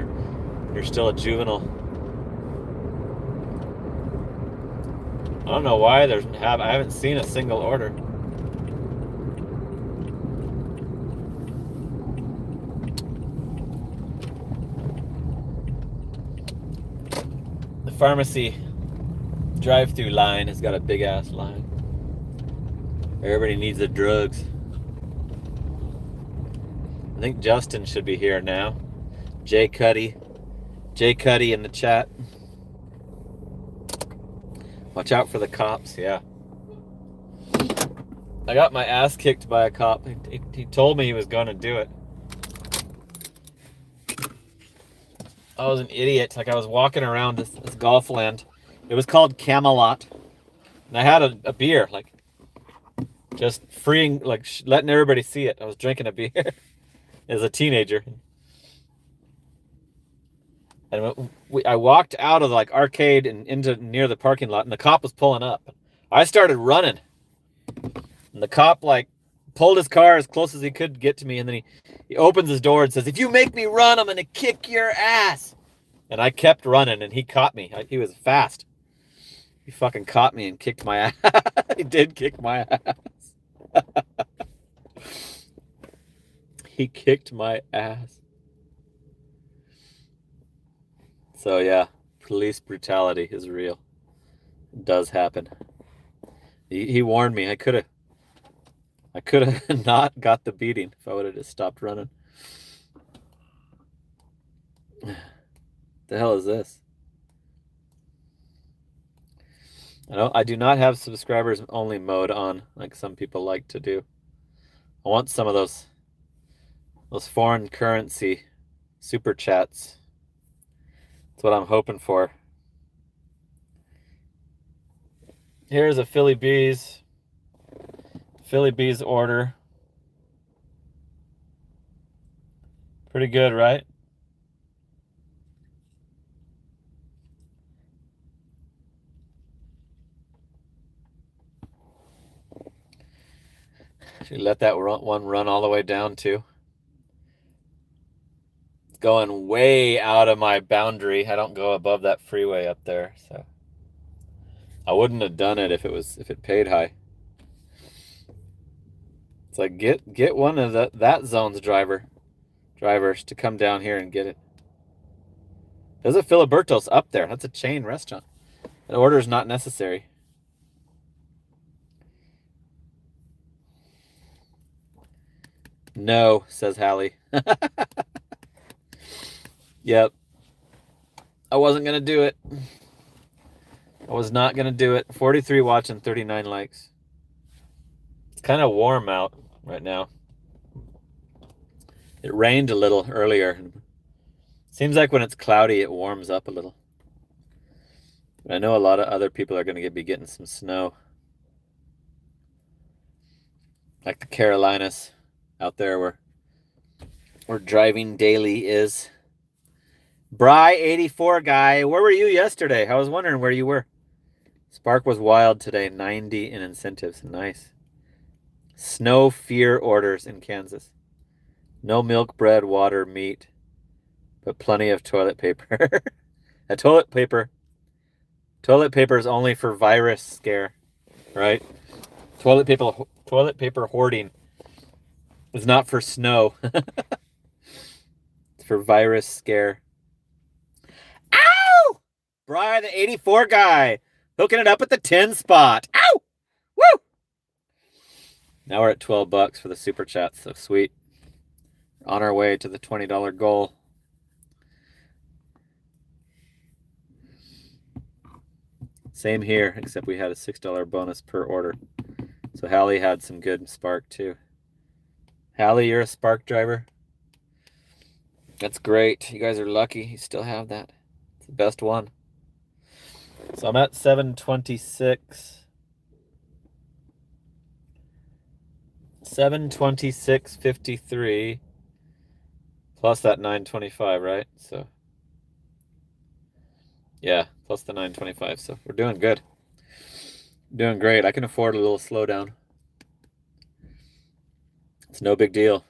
you're still a juvenile. I don't know why I haven't seen a single order. The pharmacy drive-through line has got a big ass line. Everybody needs their drugs. I think Justin should be here now. Jay Cuddy in the chat. Watch out for the cops, yeah. I got my ass kicked by a cop. He told me he was going to do it. I was an idiot. Like I was walking around this golf land. It was called Camelot. And I had a beer, like just freeing, like letting everybody see it. I was drinking a beer as a teenager. And I walked out of the like arcade and into near the parking lot, and the cop was pulling up. I started running, and the cop like pulled his car as close as he could get to me, and then he opens his door and says, "If you make me run, I'm gonna kick your ass." And I kept running, and he caught me. He was fast. He fucking caught me and kicked my ass. He did kick my ass. He kicked my ass. So yeah, police brutality is real. It does happen. He warned me. I could have not got the beating if I would have just stopped running. The hell is this? I do not have subscribers only mode on like some people like to do. I want some of those foreign currency super chats. That's what I'm hoping for. Here's a Philly Bees order. Pretty good, right? Should let that one run all the way down too. It's going way out of my boundary. I don't go above that freeway up there, so I wouldn't have done it if it paid high. It's like get one of that zone's drivers to come down here and get it. There's a Filiberto's up there. That's a chain restaurant. An order is not necessary. No, says Hallie. Yep. I wasn't going to do it. I was not going to do it. 43 watching, 39 likes. It's kind of warm out right now. It rained a little earlier. Seems like when it's cloudy, it warms up a little. I know a lot of other people are going to be getting some snow. Like the Carolinas out there where driving daily is. Bry 84 guy, where were you yesterday? I was wondering where you were. Spark was wild today, 90 in incentives. Nice. Snow fear orders in Kansas. No milk, bread, water, meat, but plenty of toilet paper. A toilet paper is only for virus scare, right? Toilet paper hoarding is not for snow. It's for virus scare. Ow! Brian, the 84 guy, hooking it up at the 10 spot. Ow! Woo! Now we're at $12 for the super chat, so sweet. On our way to the $20 goal. Same here, except we had a $6 bonus per order. So Hallie had some good Spark too. Hallie, you're a Spark driver? That's great. You guys are lucky you still have that. It's the best one. So I'm at 726. 726.53 plus that 925, right? So yeah, plus the 925. So we're doing good. Doing great. I can afford a little slowdown. It's no big deal.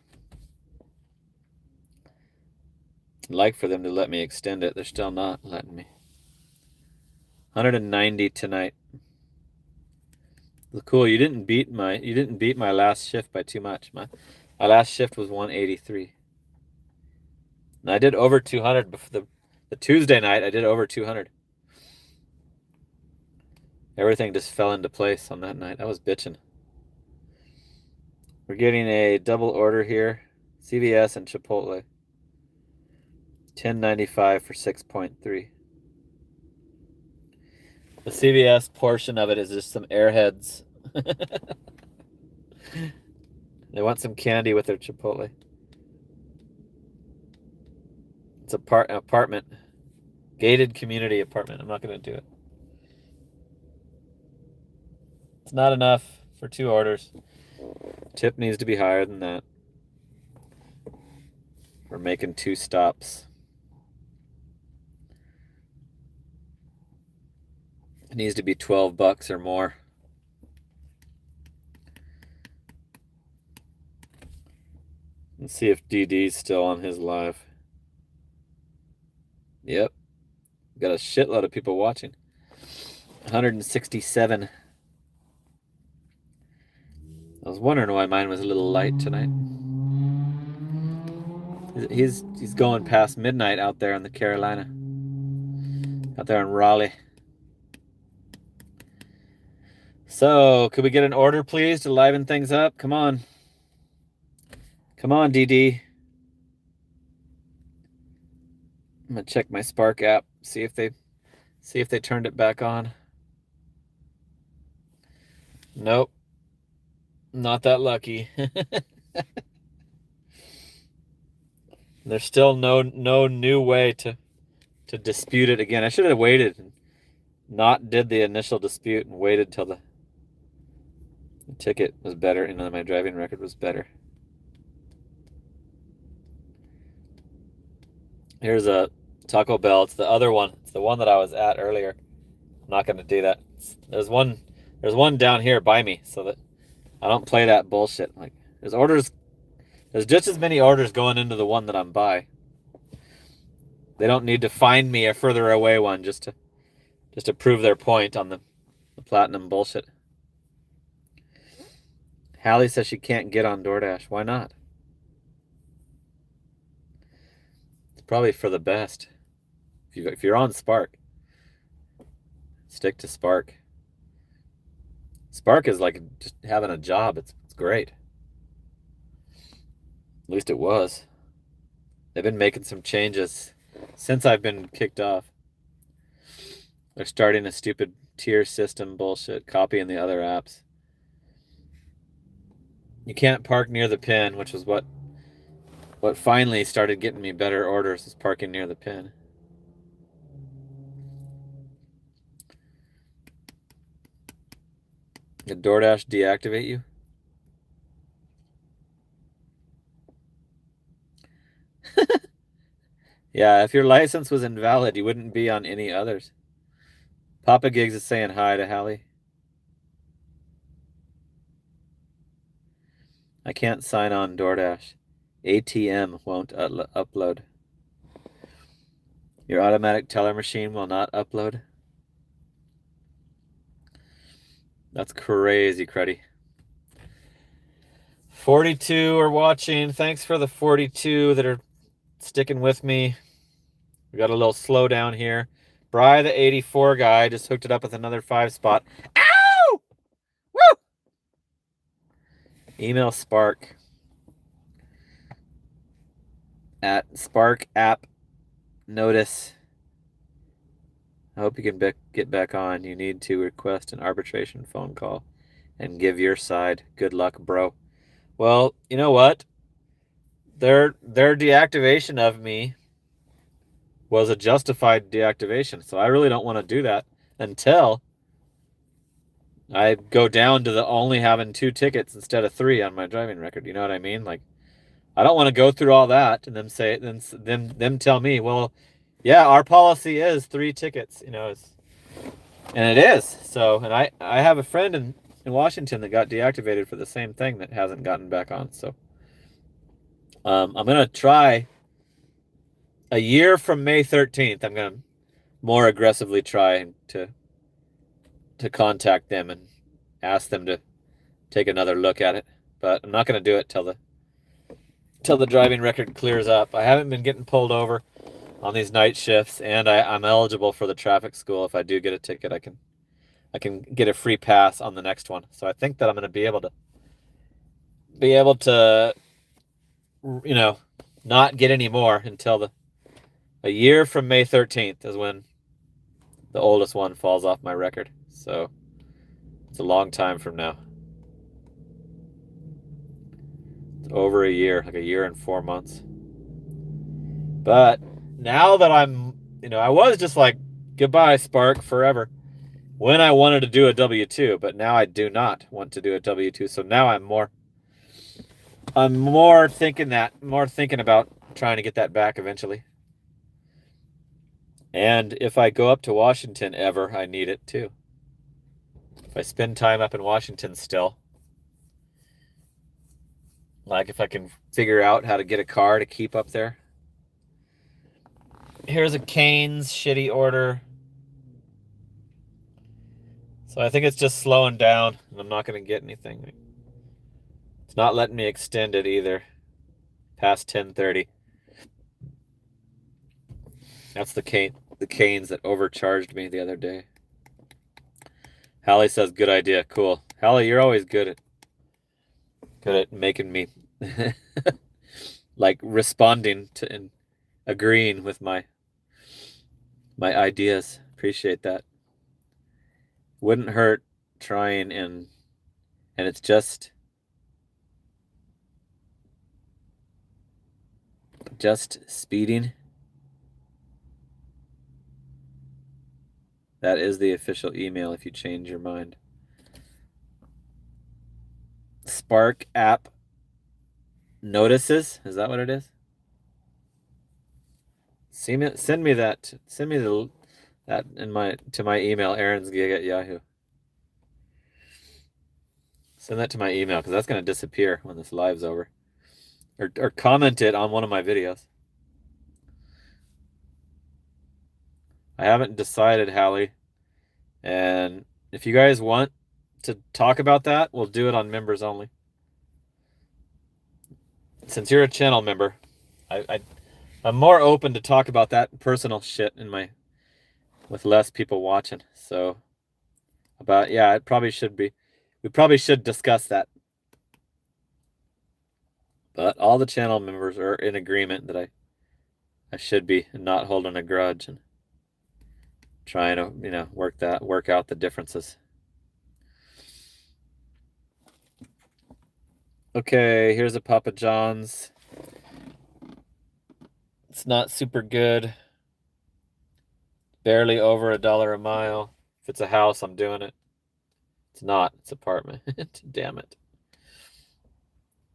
I'd like for them to let me extend it. They're still not letting me. 190 tonight. Cool. You didn't beat my last shift by too much. My last shift was 183. And I did over 200 before the Tuesday night. I did over 200. Everything just fell into place on that night. I was bitching. We're getting a double order here. CVS and Chipotle. $10.95 for 6.3. The CVS portion of it is just some airheads. They want some candy with their Chipotle. It's an apartment. Gated community apartment. I'm not going to do it. It's not enough for 2 orders. Tip needs to be higher than that. We're making 2 stops. It needs to be $12 or more. Let's see if DD's still on his live. Yep. Got a shitload of people watching. 167. I was wondering why mine was a little light tonight. He's going past midnight out there in the Carolina. Out there in Raleigh. So, could we get an order, please, to liven things up? Come on. Come on, DD. I'm going to check my Spark app, see if they turned it back on. Nope. Not that lucky. There's still no new way to dispute it again. I should have waited and not did the initial dispute and waited till the ticket was better and then my driving record was better. Here's a Taco Bell. It's the other one. It's the one that I was at earlier. I'm not going to do that. There's one down here by me, so that I don't play that bullshit. Like, there's just as many orders going into the one that I'm by. They don't need to find me a further away one just to prove their point on the platinum bullshit. Hallie says she can't get on DoorDash. Why not? It's probably for the best. If you're on Spark, stick to Spark. Spark is like just having a job. It's great. At least it was. They've been making some changes since I've been kicked off. They're starting a stupid tier system bullshit, copying the other apps. You can't park near the pin, which was what finally started getting me better orders, is parking near the pin. Did DoorDash deactivate you? Yeah, if your license was invalid, you wouldn't be on any others. Papa Gigs is saying hi to Hallie. I can't sign on DoorDash. ATM won't upload. Your automatic teller machine will not upload. That's crazy, Cruddy. 42 are watching. Thanks for the 42 that are sticking with me. We got a little slowdown here. Bry, the 84 guy, just hooked it up with another 5 spot. Ow! Woo! Email Spark at Spark app notice. I hope you can get back on. You need to request an arbitration phone call and give your side. Good luck, bro. Well, you know what? Their deactivation of me was a justified deactivation, so I really don't want to do that until I go down to the only having 2 tickets instead of 3 on my driving record. You know what I mean? Like, I don't want to go through all that and them tell me, well, yeah, our policy is 3 tickets, you know, and it is. So, and I have a friend in Washington that got deactivated for the same thing that hasn't gotten back on. So, I'm gonna try a year from May 13th. I'm gonna more aggressively try to contact them and ask them to take another look at it. But I'm not gonna do it till the driving record clears up. I haven't been getting pulled over on these night shifts, and I'm eligible for the traffic school. If I do get a ticket, I can get a free pass on the next one. So I think that I'm going to be able to, you know, not get any more until a year from May 13th is when the oldest one falls off my record. So it's a long time from now. It's over a year, like a year and 4 months. But now that I'm, you know, I was just like, goodbye, Spark, forever, when I wanted to do a W-2, but now I do not want to do a W-2. So now I'm more thinking about trying to get that back eventually. And if I go up to Washington ever, I need it too. If I spend time up in Washington still, like if I can figure out how to get a car to keep up there. Here's a Cane's shitty order. So I think it's just slowing down, and I'm not going to get anything. It's not letting me extend it either past 10:30. That's the Cane's that overcharged me the other day. Hallie says, good idea. Cool. Hallie, you're always good at making me like responding to and agreeing with my ideas. Appreciate that. Wouldn't hurt trying, and it's just speeding. That is the official email if you change your mind. Spark app notices. Is that what it is? Send me that. Send me that to my email, Aaron's Gig at Yahoo. Send that to my email because that's going to disappear when this live's over. Or comment it on one of my videos. I haven't decided, Hallie. And if you guys want to talk about that, we'll do it on members only. Since you're a channel member, I'm more open to talk about that personal shit with less people watching. So it probably should be. We probably should discuss that. But all the channel members are in agreement that I should be not holding a grudge and trying to, work out the differences. Okay, here's a Papa John's. It's not super good. Barely over $1 a mile. If it's a house, I'm doing it. It's not. It's apartment. Damn it.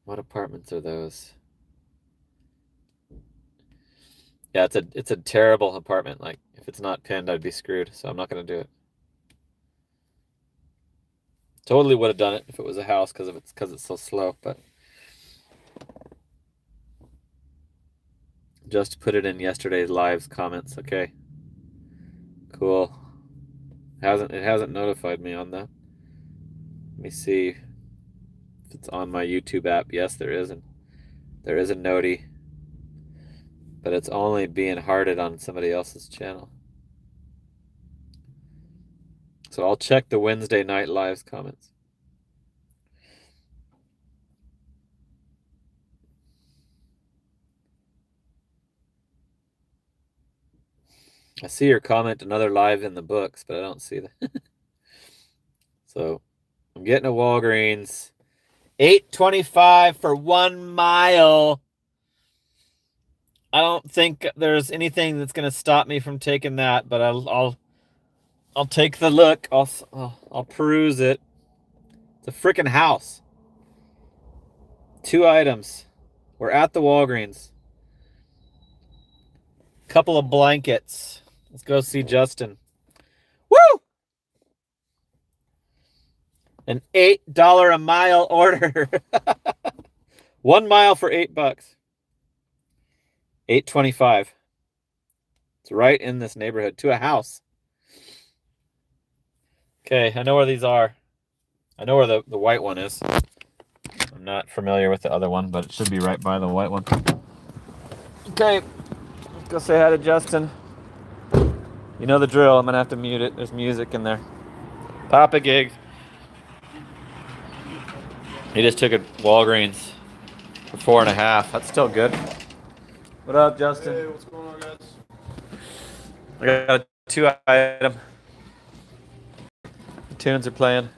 What apartments are those? Yeah, it's a terrible apartment. Like, if it's not pinned, I'd be screwed. So I'm not going to do it. Totally would have done it if it was a house because it's so slow, but just put it in yesterday's live's comments. Okay. Cool. It hasn't notified me on that. Let me see if it's on my YouTube app. Yes, there is a noti, but it's only being hearted on somebody else's channel. So I'll check the Wednesday night lives comments. I see your comment, another live in the books, but I don't see that. So I'm getting a Walgreens. $8.25 for 1 mile. I don't think there's anything that's going to stop me from taking that, but I'll take the look. I'll peruse it. It's a freaking house. 2 items. We're at the Walgreens. Couple of blankets. Let's go see Justin. Woo! An $8 a mile order. 1 mile for $8. $8.25. It's right in this neighborhood to a house. Okay, I know where these are. I know where the white one is. I'm not familiar with the other one, but it should be right by the white one. Okay, let's go say hi to Justin. You know the drill. I'm gonna have to mute it. There's music in there. Papa Gig. He just took a Walgreens for 4.5. That's still good. What up, Justin? Hey, what's going on, guys? I got a 2 item. The tunes are playing.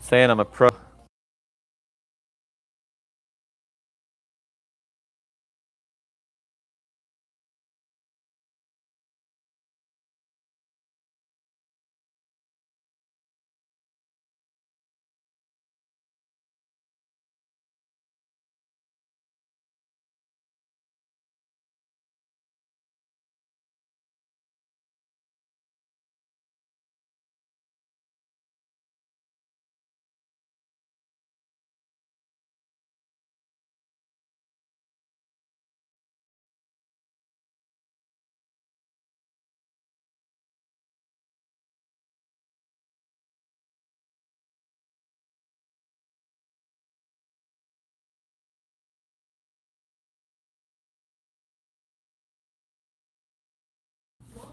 Saying I'm a pro.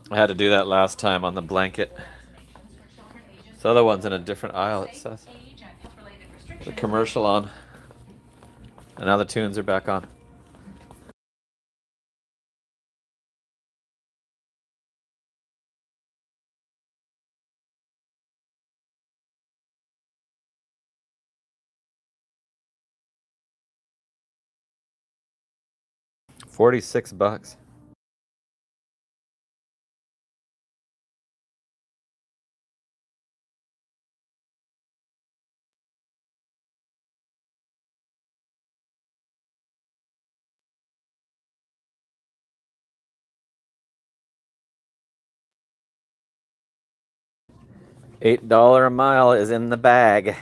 I had to do that last time on the blanket. This other one's in a different aisle, it says. The commercial on. And now the tunes are back on. $46. $8 a mile is in the bag.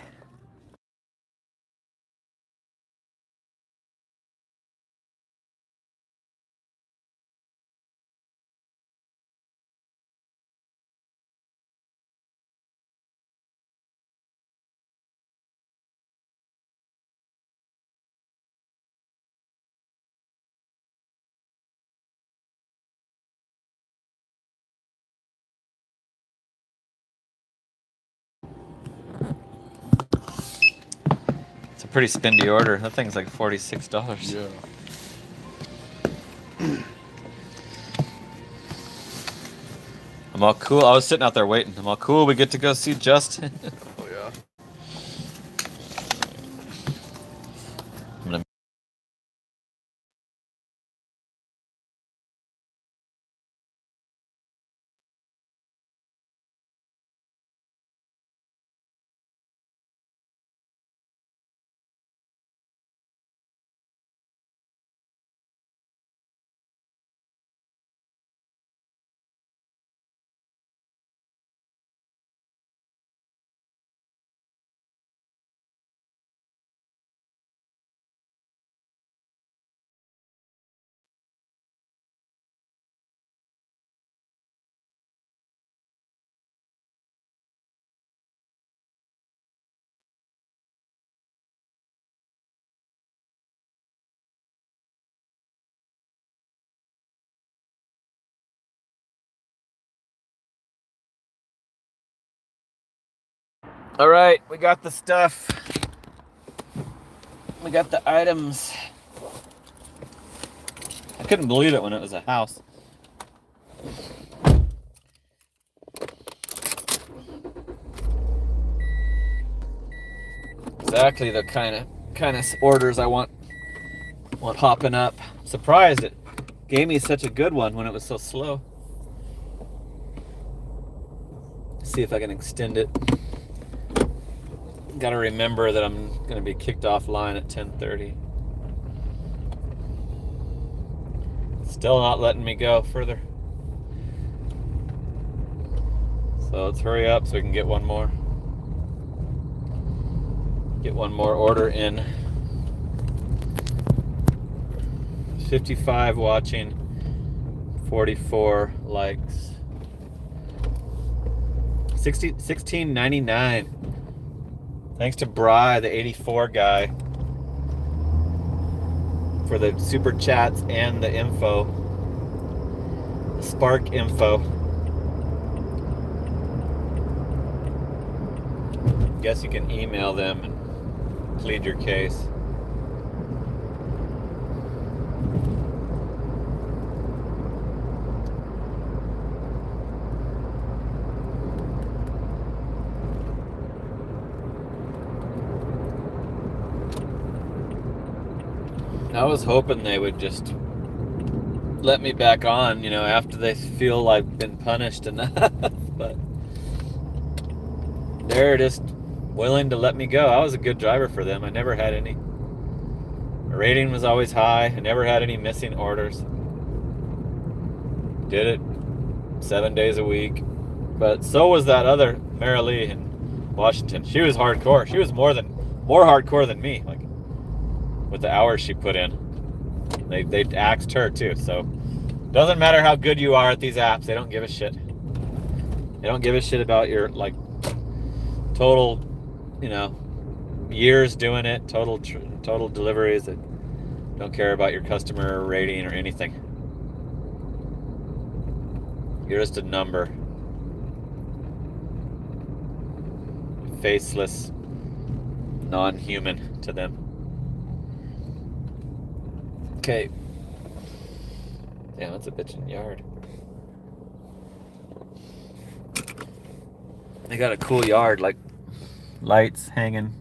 It's a pretty spendy order. That thing's like $46. Yeah. I'm all cool. I was sitting out there waiting. I'm all cool. We get to go see Justin. Oh yeah. I'm gonna... All right, we got the stuff. We got the items. I couldn't believe it when it was a house. Exactly the kind of orders I want popping up. I'm surprised it gave me such a good one when it was so slow. See if I can extend it. Got to remember that I'm going to be kicked offline at 10:30. Still not letting me go further. So let's hurry up so we can get one more. Get one more order in. 55 watching, 44 likes. 16.99. Thanks to Bry, the 84 guy, for the super chats and the info. The Spark info. Guess you can email them and plead your case. I was hoping they would just let me back on, you know, after they feel I've been punished enough, but they're just willing to let me go. I was a good driver for them. I never had any. My rating was always high. I never had any missing orders. Did it 7 days a week. But so was that other Mary Lee in Washington. She was hardcore. She was more hardcore than me. Like, with the hours she put in. They axed her too, so doesn't matter how good you are at these apps, they don't give a shit. They don't give a shit about your like total, you know, years doing it, total deliveries. They don't care about your customer rating or anything. You're just a number. Faceless, non-human to them. Okay. Damn, that's a bitchin' yard. They got a cool yard, like lights hanging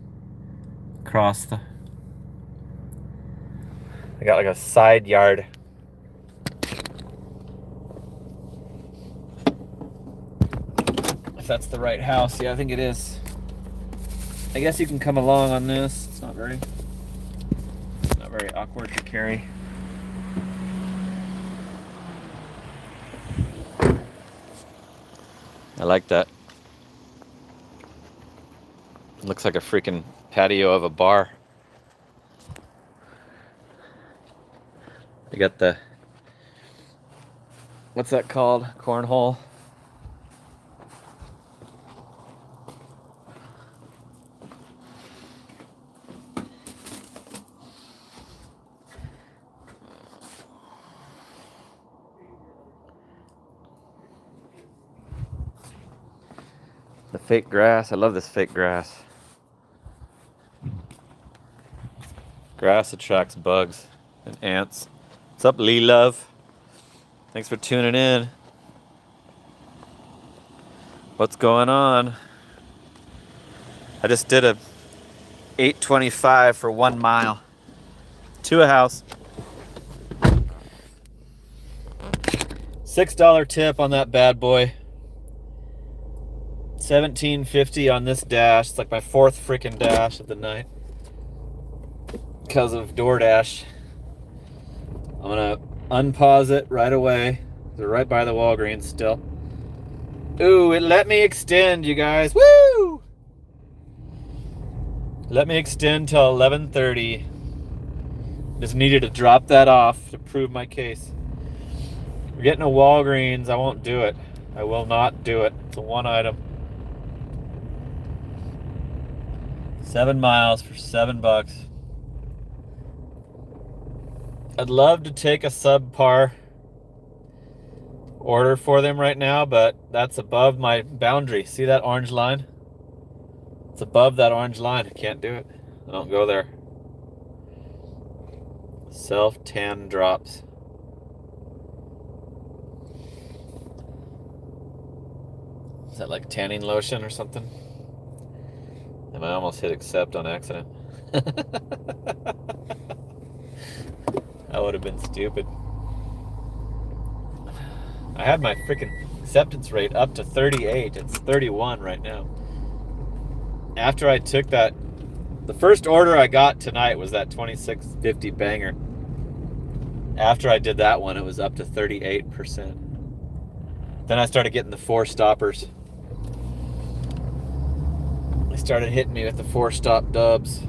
across the... They got like a side yard. If that's the right house, yeah, I think it is. I guess you can come along on this. It's not very awkward to carry. I like that. Looks like a freaking patio of a bar. You got the, what's that called? Cornhole. The fake grass. I love this fake grass. Grass attracts bugs and ants. What's up, Lee Love? Thanks for tuning in. What's going on? I just did a 825 for 1 mile to a house. $6 tip on that bad boy. $17.50 on this dash. It's like my 4th freaking dash of the night because of DoorDash. I'm gonna unpause it right away. They're right by the Walgreens still. Ooh, it let me extend, you guys. Woo! Let me extend till 11:30. Just needed to drop that off to prove my case. We're getting a Walgreens. I won't do it. I will not do it. It's a one item. 7 miles for $7. I'd love to take a subpar order for them right now, but that's above my boundary. See that orange line? It's above that orange line. I can't do it. I don't go there. Self-tan drops. Is that like tanning lotion or something? And I almost hit accept on accident. That would have been stupid. I had my freaking acceptance rate up to 38. It's 31 right now. After I took that, the first order I got tonight was that 2650 banger. After I did that one, it was up to 38%. Then I started getting the 4 stoppers. They started hitting me with the 4-stop dubs.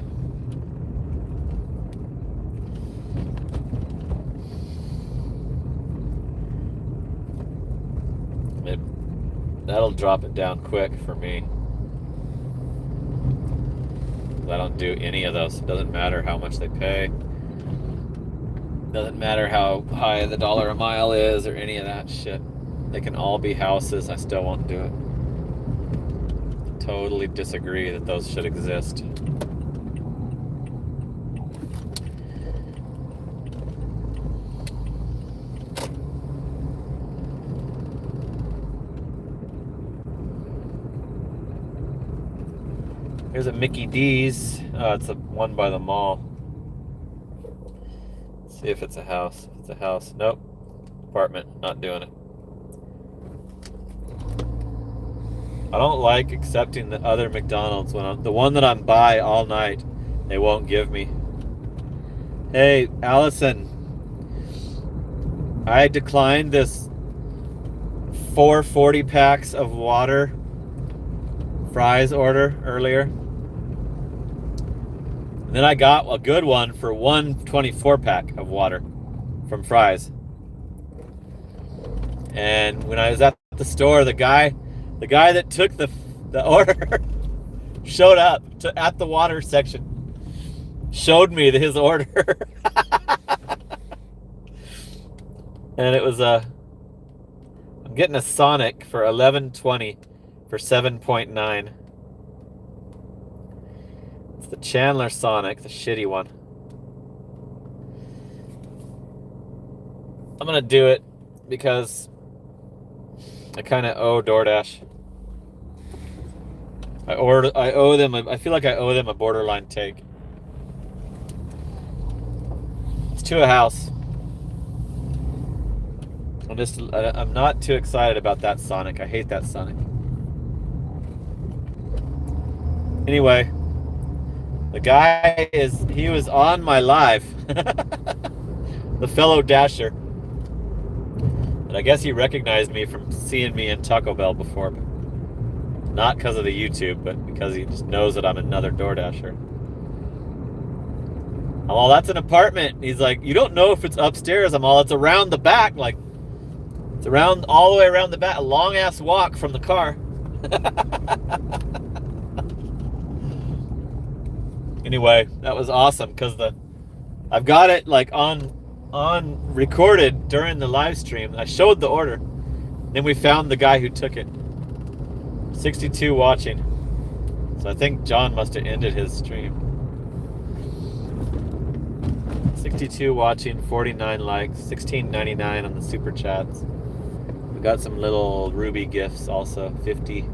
That'll drop it down quick for me. I don't do any of those. It doesn't matter how much they pay. Doesn't matter how high the dollar a mile is or any of that shit. They can all be houses. I still won't do it. Totally disagree that those should exist. Here's a Mickey D's. Oh, it's the one by the mall. Let's see if it's a house. If it's a house. Nope. Apartment. Not doing it. I don't like accepting the other McDonald's when the one that I'm by all night, they won't give me. Hey, Allison. I declined this 4 40 packs of water fries order earlier. And then I got a good one for 1 24-pack of water from Fry's. And when I was at the store, the guy that took the order showed up at the water section, showed me his order. And it was I'm getting a Sonic for $11.20 for 7.9. It's the Chandler Sonic, the shitty one. I'm gonna do it because I kind of owe DoorDash. I owe them. I feel like I owe them a borderline take. It's to a house. I'm not too excited about that Sonic. I hate that Sonic. Anyway, the guy he was on my live. The fellow Dasher. And I guess he recognized me from seeing me in Taco Bell before. Not because of the YouTube, but because he just knows that I'm another DoorDasher. I'm all, that's an apartment. He's like, you don't know if it's upstairs. I'm all, it's around the back. Like, it's around, all the way around the back. A long ass walk from the car. Anyway, that was awesome because I've got it like on recorded during the live stream. I showed the order. Then we found the guy who took it. 62 watching. So I think John must have ended his stream. 62 watching, 49 likes, $16.99 on the super chats. We got some little Ruby gifts also, 50.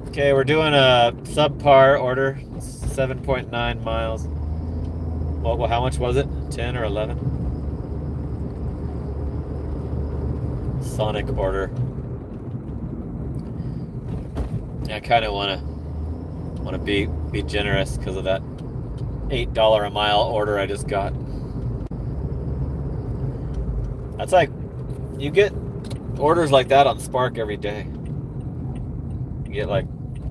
Okay, we're doing a subpar order, 7.9 miles. Well, how much was it? 10 or 11? Sonic order. I kind of want to be generous because of that $8 a mile order I just got. That's like, you get orders like that on Spark every day. You get like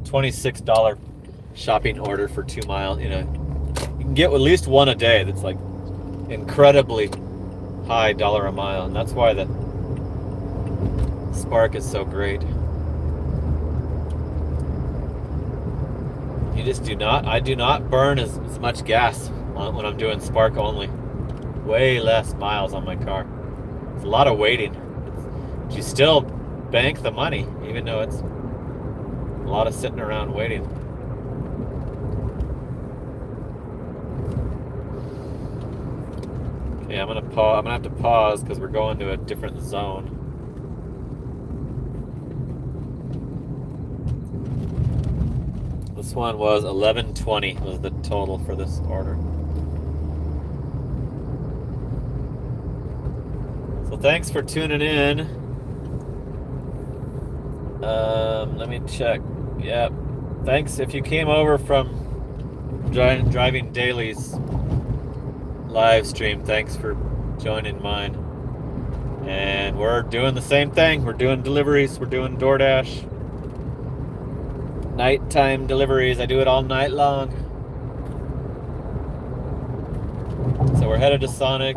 $26 shopping order for 2 miles. You know, you can get at least one a day that's like incredibly high dollar a mile, and that's why the Spark is so great. You just I do not burn as much gas when I'm doing Spark only. Way less miles on my car. It's a lot of waiting. But you still bank the money, even though it's a lot of sitting around waiting. Okay, I'm gonna have to pause because we're going to a different zone. This one was 11.20 was the total for this order. So thanks for tuning in. Let me check. Yep. Thanks if you came over from Driving Daily's live stream. Thanks for joining mine. And we're doing the same thing. We're doing deliveries. We're doing DoorDash. Nighttime deliveries. I do it all night long. So we're headed to Sonic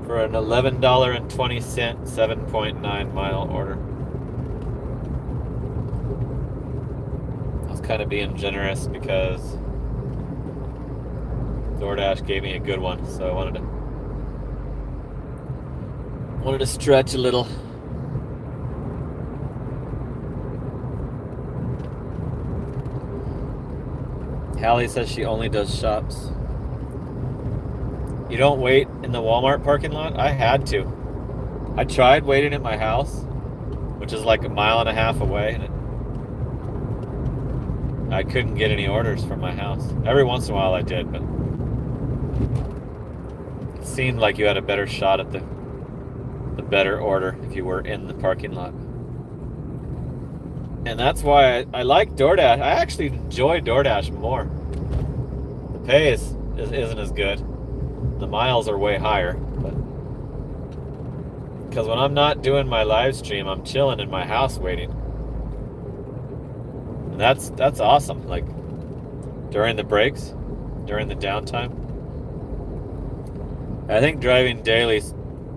for an $11.20 7.9 mile order. I was kind of being generous because DoorDash gave me a good one, so I wanted to stretch a little. Hallie says she only does shops. You don't wait in the Walmart parking lot? I had to. I tried waiting at my house, which is like 1.5 miles away, and I couldn't get any orders from my house. Every once in a while I did, but it seemed like you had a better shot at the better order if you were in the parking lot. And that's why I like DoorDash. I actually enjoy DoorDash more. The pay isn't as good. The miles are way higher, but because when I'm not doing my live stream, I'm chilling in my house waiting. And that's awesome. Like during the breaks, during the downtime. I think Driving Daily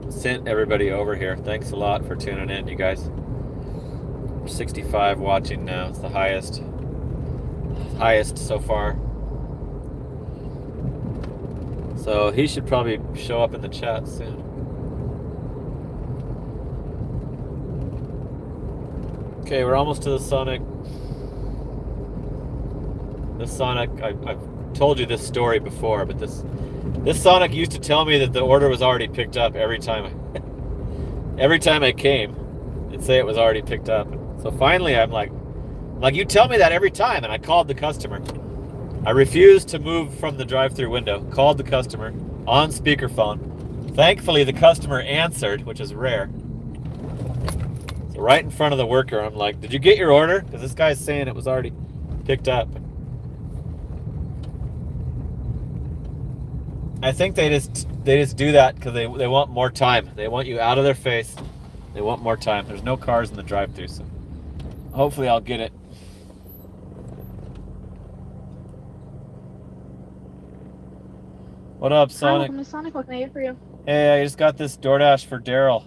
sent everybody over here. Thanks a lot for tuning in, you guys. 65 watching now. It's the highest so far. So he should probably show up in the chat soon. Okay, we're almost to the Sonic. This Sonic, I've told you this story before, but this Sonic used to tell me that the order was already picked up every time I came. It'd say it was already picked up. So finally I'm like, you tell me that every time, and I called the customer. I refused to move from the drive-through window, called the customer on speakerphone. Thankfully the customer answered, which is rare. So right in front of the worker, I'm like, did you get your order? Because this guy's saying it was already picked up. I think they just do that because they want more time. They want you out of their face. They want more time. There's no cars in the drive-thru, so Hopefully I'll get it. What up, Hi, Sonic? welcome to Sonic. What can I get for you? Hey, I just got this DoorDash for Daryl.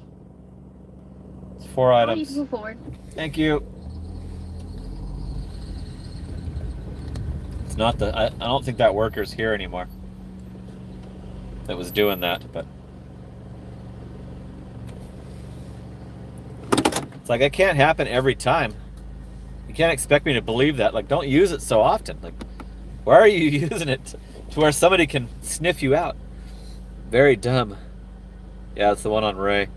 It's 4 Oh, you items. can move forward. Thank you. It's not the... I don't think that worker's here anymore. That was doing that, but... It's like, it can't happen every time. You can't expect me to believe that. Like, don't use it so often. Like, why are you using it to where somebody can sniff you out? Very dumb. Yeah, it's the one on Ray.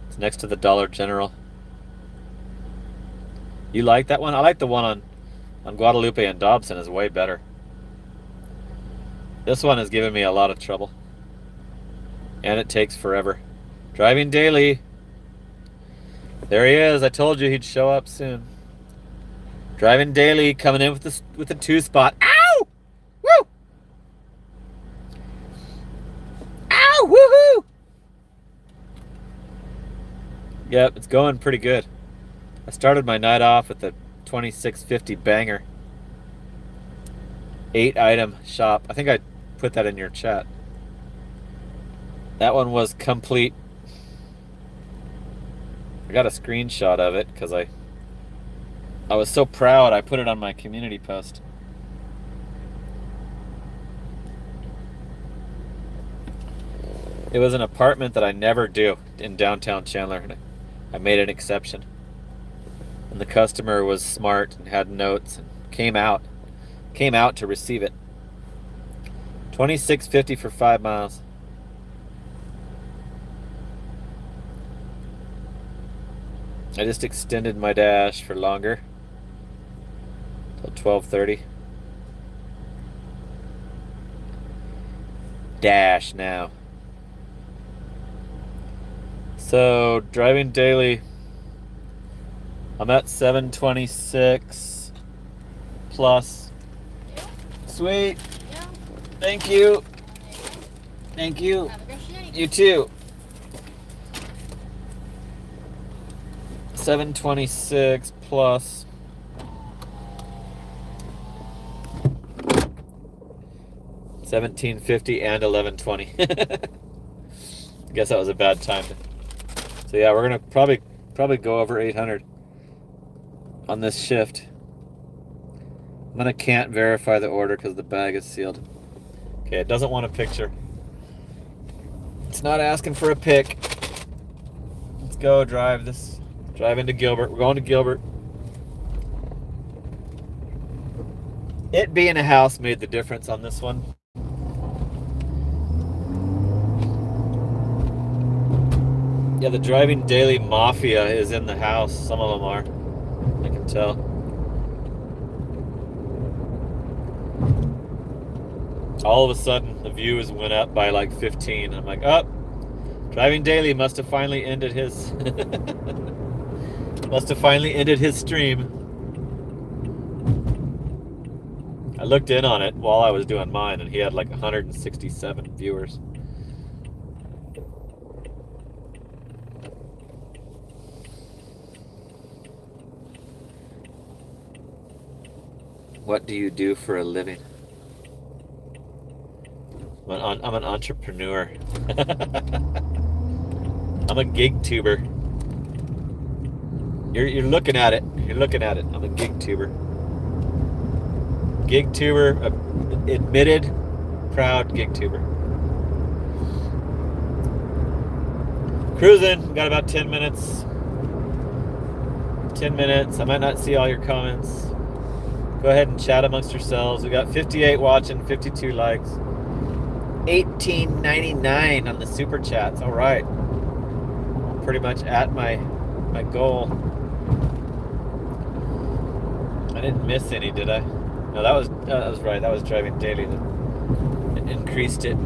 It's next to the Dollar General. You like that one? I like the one on Guadalupe and Dobson. Is way better. This one is giving me a lot of trouble. And it takes forever. Driving daily. There he is. I told you he'd show up soon. Driving daily, coming in with the 2-spot. Ow! Woo! Ow! Woohoo! Yep, it's going pretty good. I started my night off with the 2650 banger. 8-item shop. I think I put that in your chat. That one was complete. I got a screenshot of it because I was so proud I put it on my community post. It was an apartment that I never do in downtown Chandler, and I made an exception. And the customer was smart and had notes and came out to receive it. $26.50 for 5 miles. I just extended my dash for longer till 12:30. Dash now. So driving daily, I'm at 726 plus. Sweet. Thank you. Thank you. You too. 726 plus. $17.50 and $11.20. I guess that was a bad time. So yeah, we're gonna probably go over 800 on this shift. I'm gonna can't verify the order because the bag is sealed. Okay, it doesn't want a picture. It's not asking for a pic. Let's go drive this. Drive into Gilbert. We're going to Gilbert. It being a house made the difference on this one. Yeah, the driving daily mafia is in the house. Some of them are. I can tell. All of a sudden, the views went up by like 15. I'm like, oh, driving daily must have finally ended his... must have finally ended his stream. I looked in on it while I was doing mine, and he had like 167 viewers. What do you do for a living? I'm an entrepreneur. I'm a gig tuber. You're looking at it. You're looking at it. I'm a gig tuber. Gig tuber, admitted, proud gig tuber. Cruising. Got about 10 minutes. 10 minutes. I might not see all your comments. Go ahead and chat amongst yourselves. We got 58 watching, 52 likes. $18.99 on the super chats. All right. Pretty much at my goal. I didn't miss any, did I? No, that was right. That was driving daily that increased it.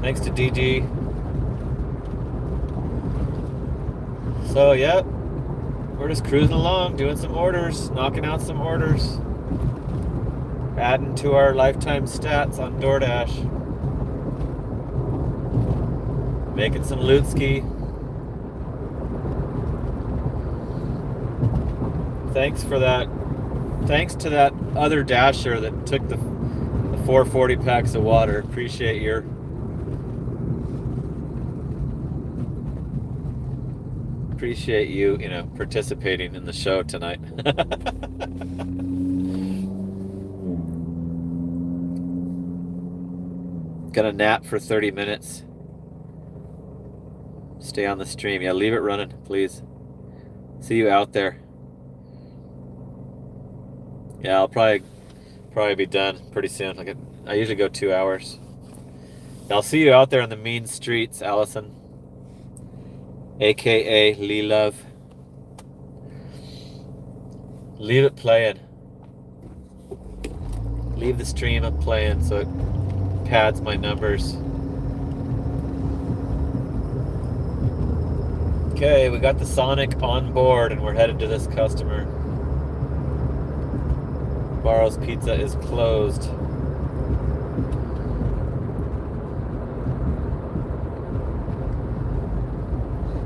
Thanks to DG. So, yep. We're just cruising along, doing some orders, knocking out some orders. Adding to our lifetime stats on DoorDash. Making some loot ski. Thanks for that. Thanks to that other dasher that took the 440 packs of water. Appreciate your appreciate you, participating in the show tonight. Gonna nap for 30 minutes. Stay on the stream. Yeah, leave it running, please. See you out there. Yeah, I'll probably be done pretty soon. I usually go 2 hours. I'll see you out there in the mean streets, Allison. AKA Lee Love. Leave it playing. Leave the stream up playing so it pads my numbers. Okay, we got the Sonic on board and we're headed to this customer. Barro's Pizza is closed.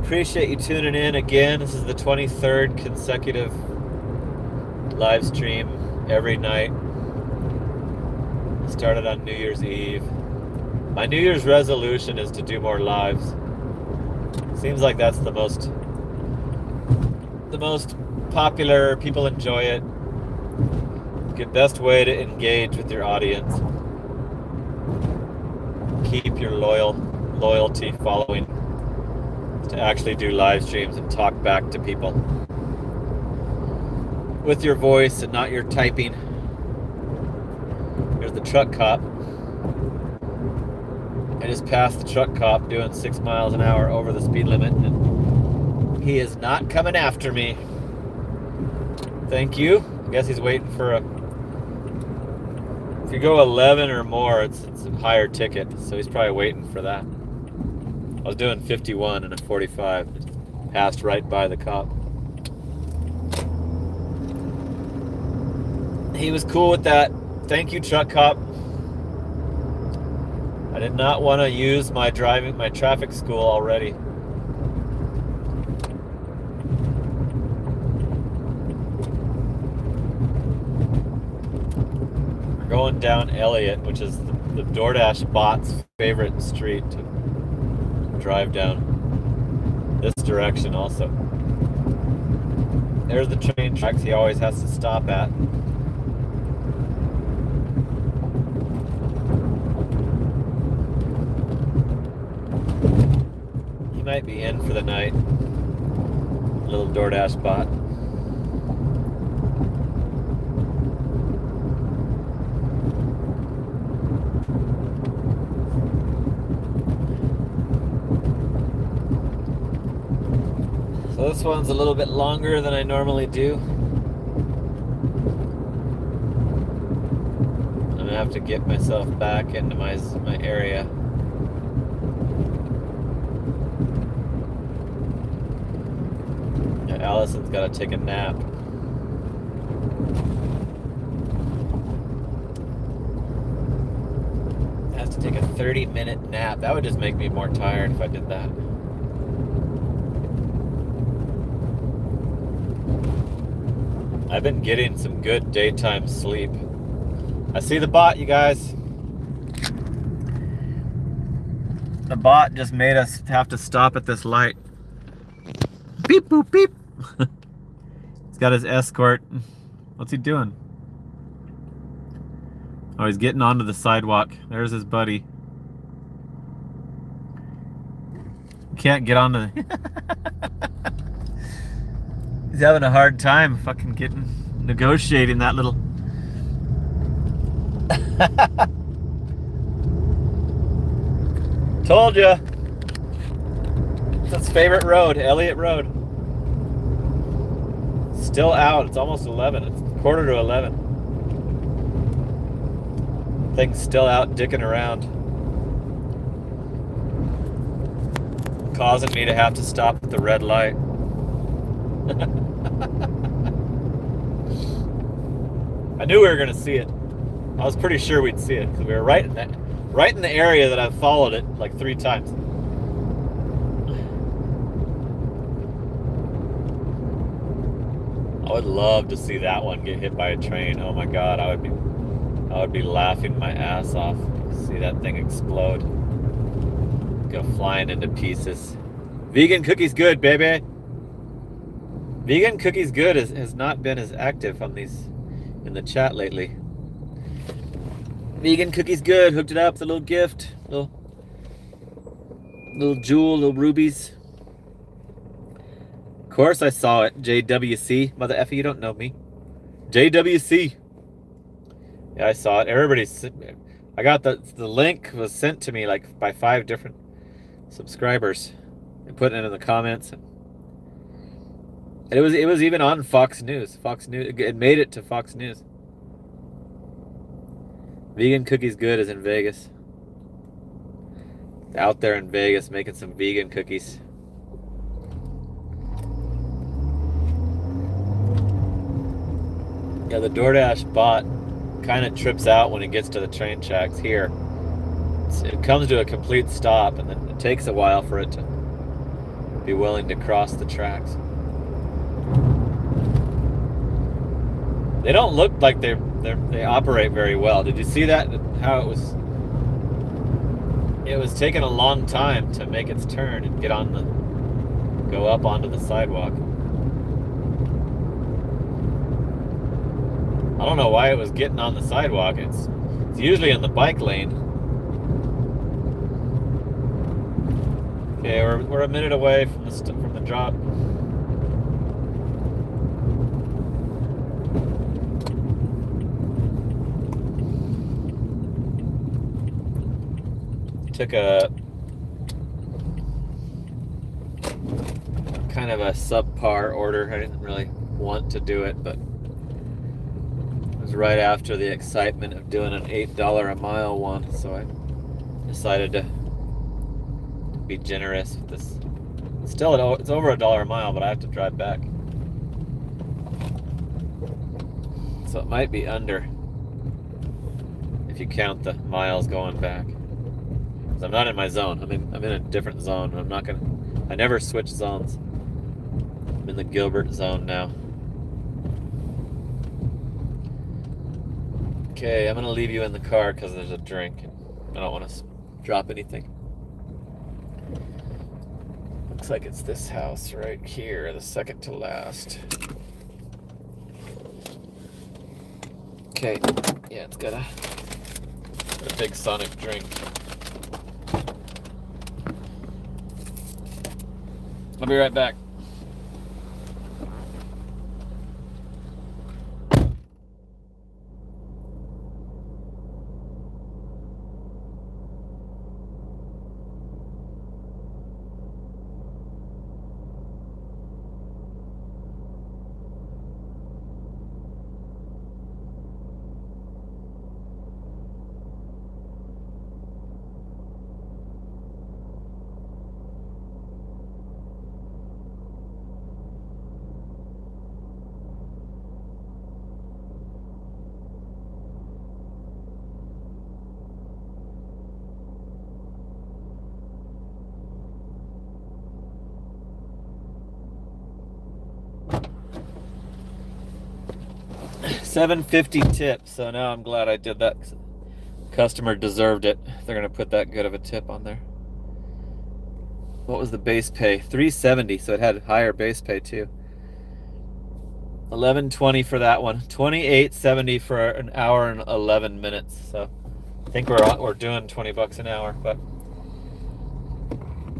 Appreciate you tuning in again. This is the 23rd consecutive live stream every night. Started on New Year's Eve. My New Year's resolution is to do more lives. Seems like that's the most popular, people enjoy it. Good best way to engage with your audience. Keep your loyalty following. To actually do live streams and talk back to people with your voice and not your typing. Here's the truck cop. I just passed the truck cop doing 6 miles an hour over the speed limit, and he is not coming after me. Thank you. I guess he's waiting for if you go 11 or more, it's a higher ticket, so he's probably waiting for that. I was doing 51 and a 45. Just passed right by the cop. He was cool with that. Thank you, truck cop. I did not want to use my traffic school already. We're going down Elliott, which is the DoorDash bot's favorite street to drive down this direction also. There's the train tracks he always has to stop at. He might be in for the night. Little DoorDash bot. So this one's a little bit longer than I normally do. I'm gonna have to get myself back into my area. Yeah, Allison's gotta take a nap. I have to take a 30-minute nap. That would just make me more tired if I did that. I've been getting some good daytime sleep. I see the bot, you guys. The bot just made us have to stop at this light. Beep, boop, beep. He's got his escort. What's he doing? Oh, he's getting onto the sidewalk. There's his buddy. Can't get onto the... He's having a hard time fucking negotiating that little... Told ya. It's his favorite road, Elliott Road. Still out. It's almost 11. It's quarter to 11. Thing's still out dicking around. Causing me to have to stop at the red light. I knew we were going to see it. I was pretty sure we'd see it because we were right in the area that I've followed it like 3 times. I would love to see that one get hit by a train. Oh my God, I would be laughing my ass off. See that thing explode. Go flying into pieces. Vegan Cookies Good, baby. Vegan Cookies Good has not been as active on these in the chat lately. Vegan Cookies Good, hooked it up with a little gift, little jewel, little rubies. Of course I saw it. JWC, mother effer, you don't know me. JWC. Yeah, I saw it. I got the link was sent to me like by 5 different subscribers. They put it in the comments. And it was even on Fox News. Fox News. It made it to Fox News. Vegan Cookies Good is in Vegas. Out there in Vegas making some vegan cookies. Yeah, the DoorDash bot kind of trips out when it gets to the train tracks here. It comes to a complete stop, and then it takes a while for it to be willing to cross the tracks. They don't look like they operate very well. Did you see that? How it was taking a long time to make its turn and go up onto the sidewalk. I don't know why it was getting on the sidewalk. It's usually in the bike lane. Okay, we're a minute away from the drop. Took a kind of a subpar order. I didn't really want to do it, but it was right after the excitement of doing an $8 a mile one, so I decided to be generous with this. It's over $1 a mile, but I have to drive back, so it might be under if you count the miles going back. I'm not in my zone. I'm in a different zone. I never switch zones. I'm in the Gilbert zone now. Okay, I'm gonna leave you in the car because there's a drink and I don't want to drop anything. Looks like it's this house right here, the second to last. Okay, yeah, it's got a big Sonic drink. I'll be right back. $7.50 tip. So now I'm glad I did that. Customer deserved it. They're gonna put that good of a tip on there. What was the base pay? $3.70. So it had higher base pay too. $11.20 for that one. $28.70 for an hour and 11 minutes. So I think we're doing $20 an hour. But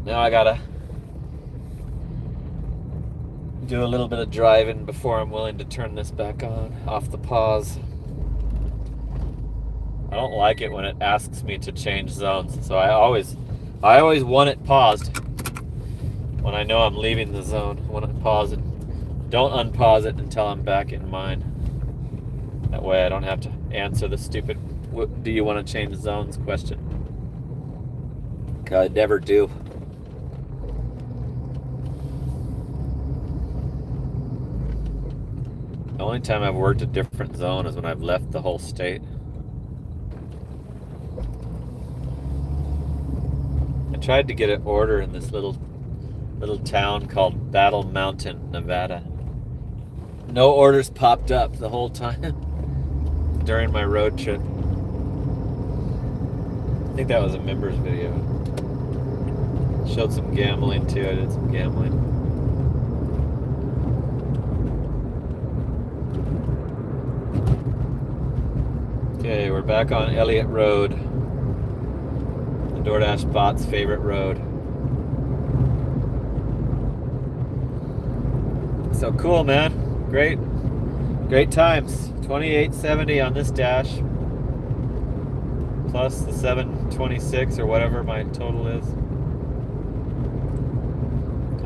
now I gotta do a little bit of driving before I'm willing to turn this back on, off the pause. I don't like it when it asks me to change zones, so I always want it paused when I know I'm leaving the zone. When I pause it, don't unpause it until I'm back in mine. That way I don't have to answer the stupid "do you want to change zones" question. I never do. The only time I've worked a different zone is when I've left the whole state. I tried to get an order in this little town called Battle Mountain, Nevada. No orders popped up the whole time during my road trip. I think that was a members video. Showed some gambling too. I did some gambling. Okay, we're back on Elliott Road, the DoorDash bot's favorite road. So cool, man. Great times. 2870 on this dash, plus the 726 or whatever my total is.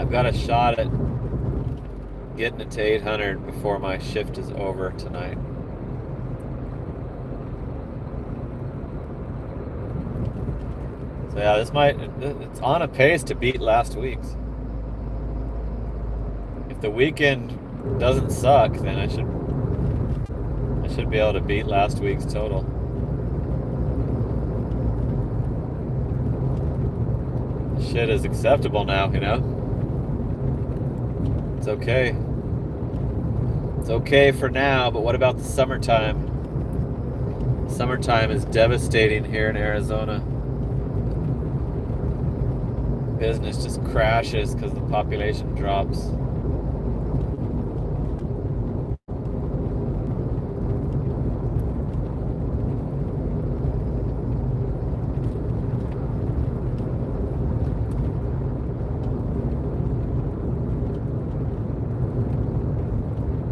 I've got a shot at getting it to 800 before my shift is over tonight. So yeah, it's on a pace to beat last week's. If the weekend doesn't suck, then I should be able to beat last week's total. Shit is acceptable now, you know? It's okay. It's okay for now, but what about the summertime? Summertime is devastating here in Arizona. Business just crashes because the population drops.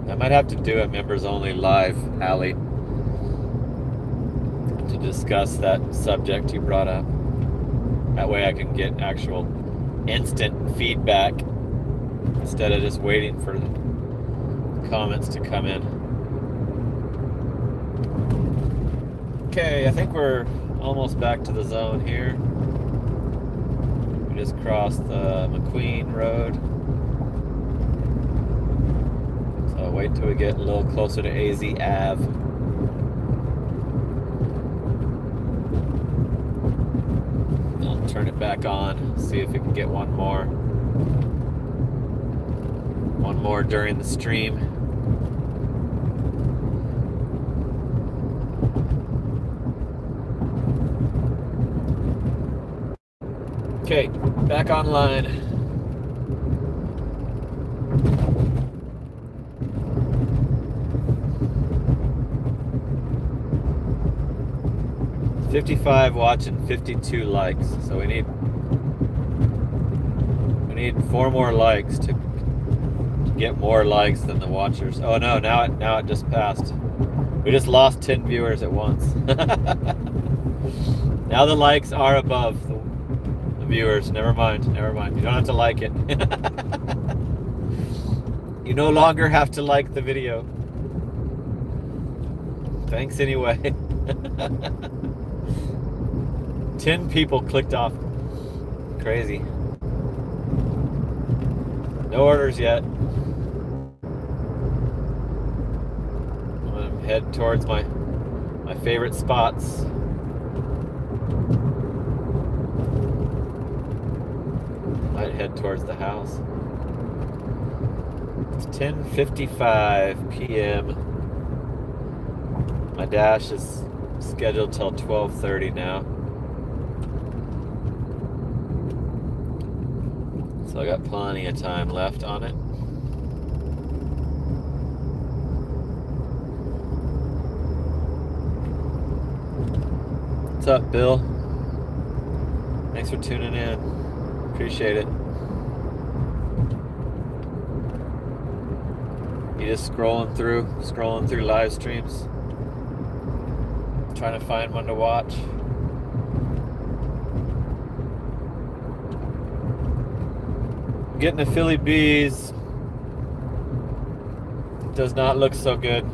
I might have to do a members only live, Allie, to discuss that subject you brought up. That way I can get actual instant feedback instead of just waiting for the comments to come in. Okay, I think we're almost back to the zone here. We just crossed the McQueen Road. So wait till we get a little closer to AZ Ave. I'll turn it back on, see if we can get one more. One more during the stream. Okay, back online. $55 watching, 52 likes. So we need 4 more likes to get more likes than the watchers. Oh no, now it just passed. We just lost 10 viewers at once. Now the likes are above the viewers. Never mind. You don't have to like it. You no longer have to like the video. Thanks anyway. 10 people clicked off. Crazy. No orders yet. I'm gonna head towards my favorite spots. Might head towards the house. It's 10:55 p.m. My dash is scheduled till 12:30 now. So I got plenty of time left on it. What's up, Bill? Thanks for tuning in. Appreciate it. You just scrolling through live streams, trying to find one to watch. Getting the Philly Bees does not look so good.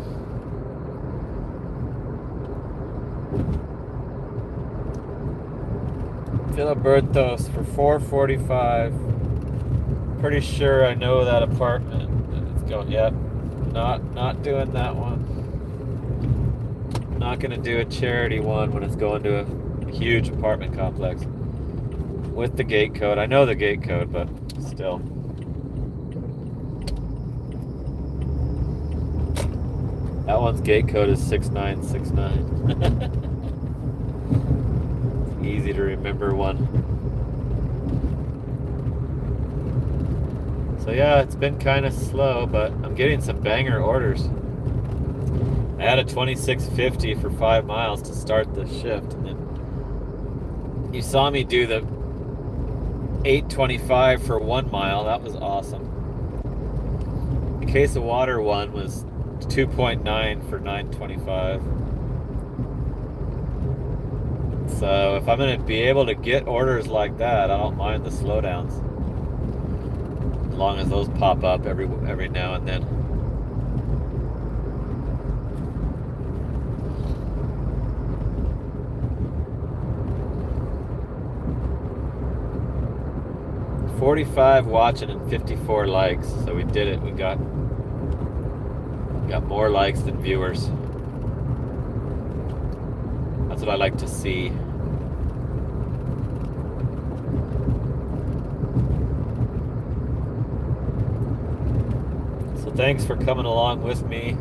Filibertos for $445. Pretty sure I know that apartment. It's going. Yep. Not doing that one. Not gonna do a charity one when it's going to a huge apartment complex with the gate code. I know the gate code, but still. That one's gate code is 6969. Easy to remember one. So yeah, it's been kind of slow, but I'm getting some banger orders. I had a 2650 for 5 miles to start the shift, and then you saw me do the 825 for 1 mile. That was awesome. The case of water one was 2.9 for 925. So if I'm going to be able to get orders like that, I don't mind the slowdowns, as long as those pop up every now and then. $45 watching and 54 likes, so we did it. We got more likes than viewers. That's what I like to see. So thanks for coming along with me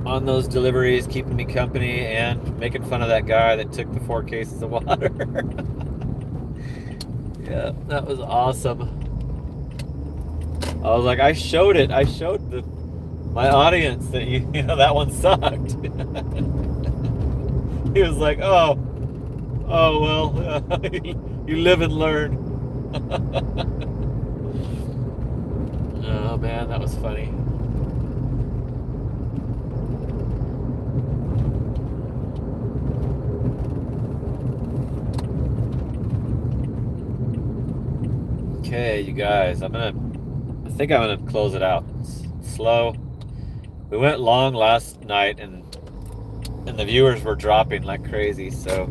on those deliveries, keeping me company, and making fun of that guy that took the 4 cases of water. Yeah, that was awesome. I was like, I showed my audience that you know that one sucked. He was like, oh well, you live and learn. Oh man, that was funny. Okay, you guys, I think I'm gonna close it out. Slow. We went long last night, and the viewers were dropping like crazy, so I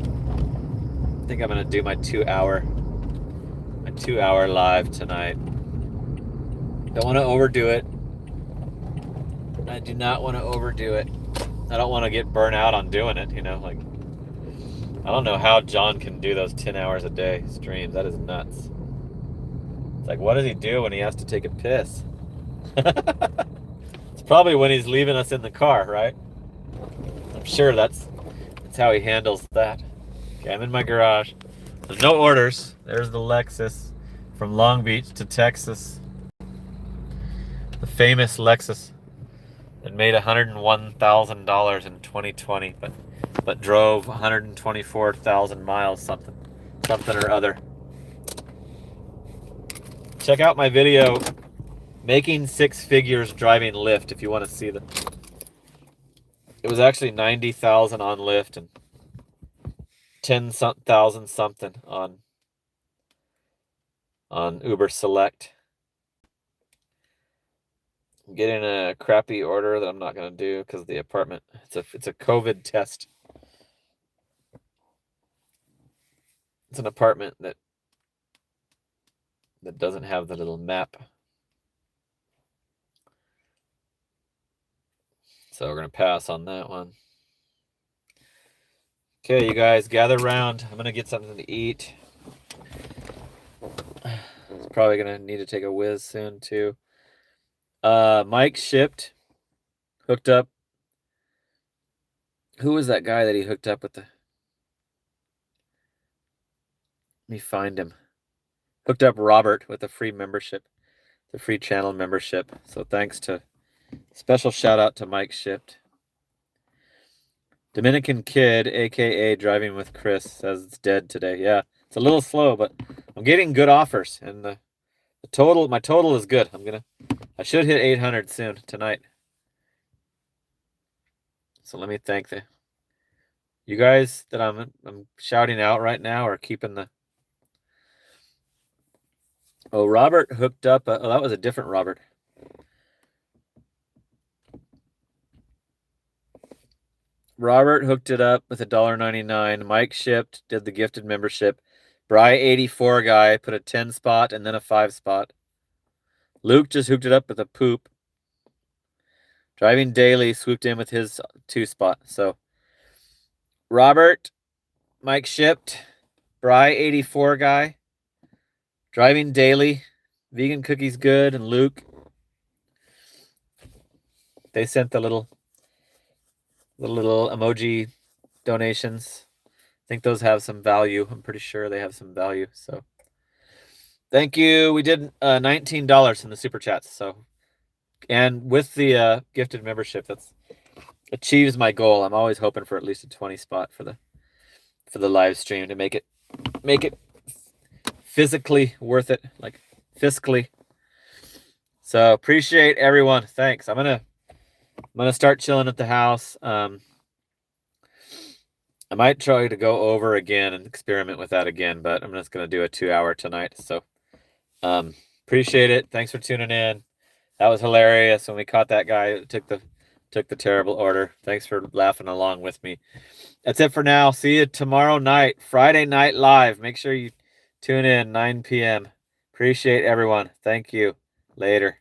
think I'm gonna do my 2-hour live tonight. Don't want to overdo it. I do not want to overdo it. I don't want to get burnt out on doing it, you know, like I don't know how John can do those 10 hours a day streams. That is nuts. It's like, what does he do when he has to take a piss? It's probably when he's leaving us in the car, right? I'm sure that's how he handles that. Okay, I'm in my garage. There's no orders. There's the Lexus from Long Beach to Texas. The famous Lexus that made $101,000 in 2020, but drove 124,000 miles, something or other. Check out my video, Making 6 Figures Driving Lyft, if you want to see the. It was actually 90,000 on Lyft and 10,000 something on Uber Select. I'm getting a crappy order that I'm not going to do because of the apartment. It's a COVID test. It's an apartment that doesn't have the little map. So we're going to pass on that one. Okay, you guys, gather around. I'm going to get something to eat. It's probably going to need to take a whiz soon, too. Mike shipped. Hooked up. Who was that guy that he hooked up with the... Let me find him. Hooked up Robert with a free membership. The free channel membership. So thanks to... Special shout out to Mike Shipped. Dominican Kid, aka Driving with Chris, says it's dead today. Yeah, it's a little slow, but I'm getting good offers, and my total is good. I should hit 800 soon tonight. So let me thank you guys that I'm shouting out right now are keeping the. Oh, Robert hooked up. Oh, that was a different Robert. Robert hooked it up with $1.99. Mike shipped, did the gifted membership. Bry 84 guy put a 10 spot and then a 5 spot. Luke just hooked it up with a poop. Driving Daily swooped in with his 2 spot. So Robert, Mike shipped, Bry 84 guy, Driving Daily, Vegan Cookies Good, and Luke. they sent the little emoji donations. I think those have some value. I'm pretty sure they have some value. So thank you. We did $19 in the super chats. So, and with the gifted membership, that's achieves my goal. I'm always hoping for at least a 20 spot for the live stream to make it physically worth it, like fiscally. So appreciate everyone. Thanks. I'm gonna start chilling at the house. I might try to go over again and experiment with that again, but I'm just gonna do a 2-hour tonight. So appreciate it. Thanks for tuning in. That was hilarious when we caught that guy who took the terrible order. Thanks for laughing along with me. That's it for now. See you tomorrow night, Friday Night Live. Make sure you tune in 9 p.m. Appreciate everyone. Thank you. Later.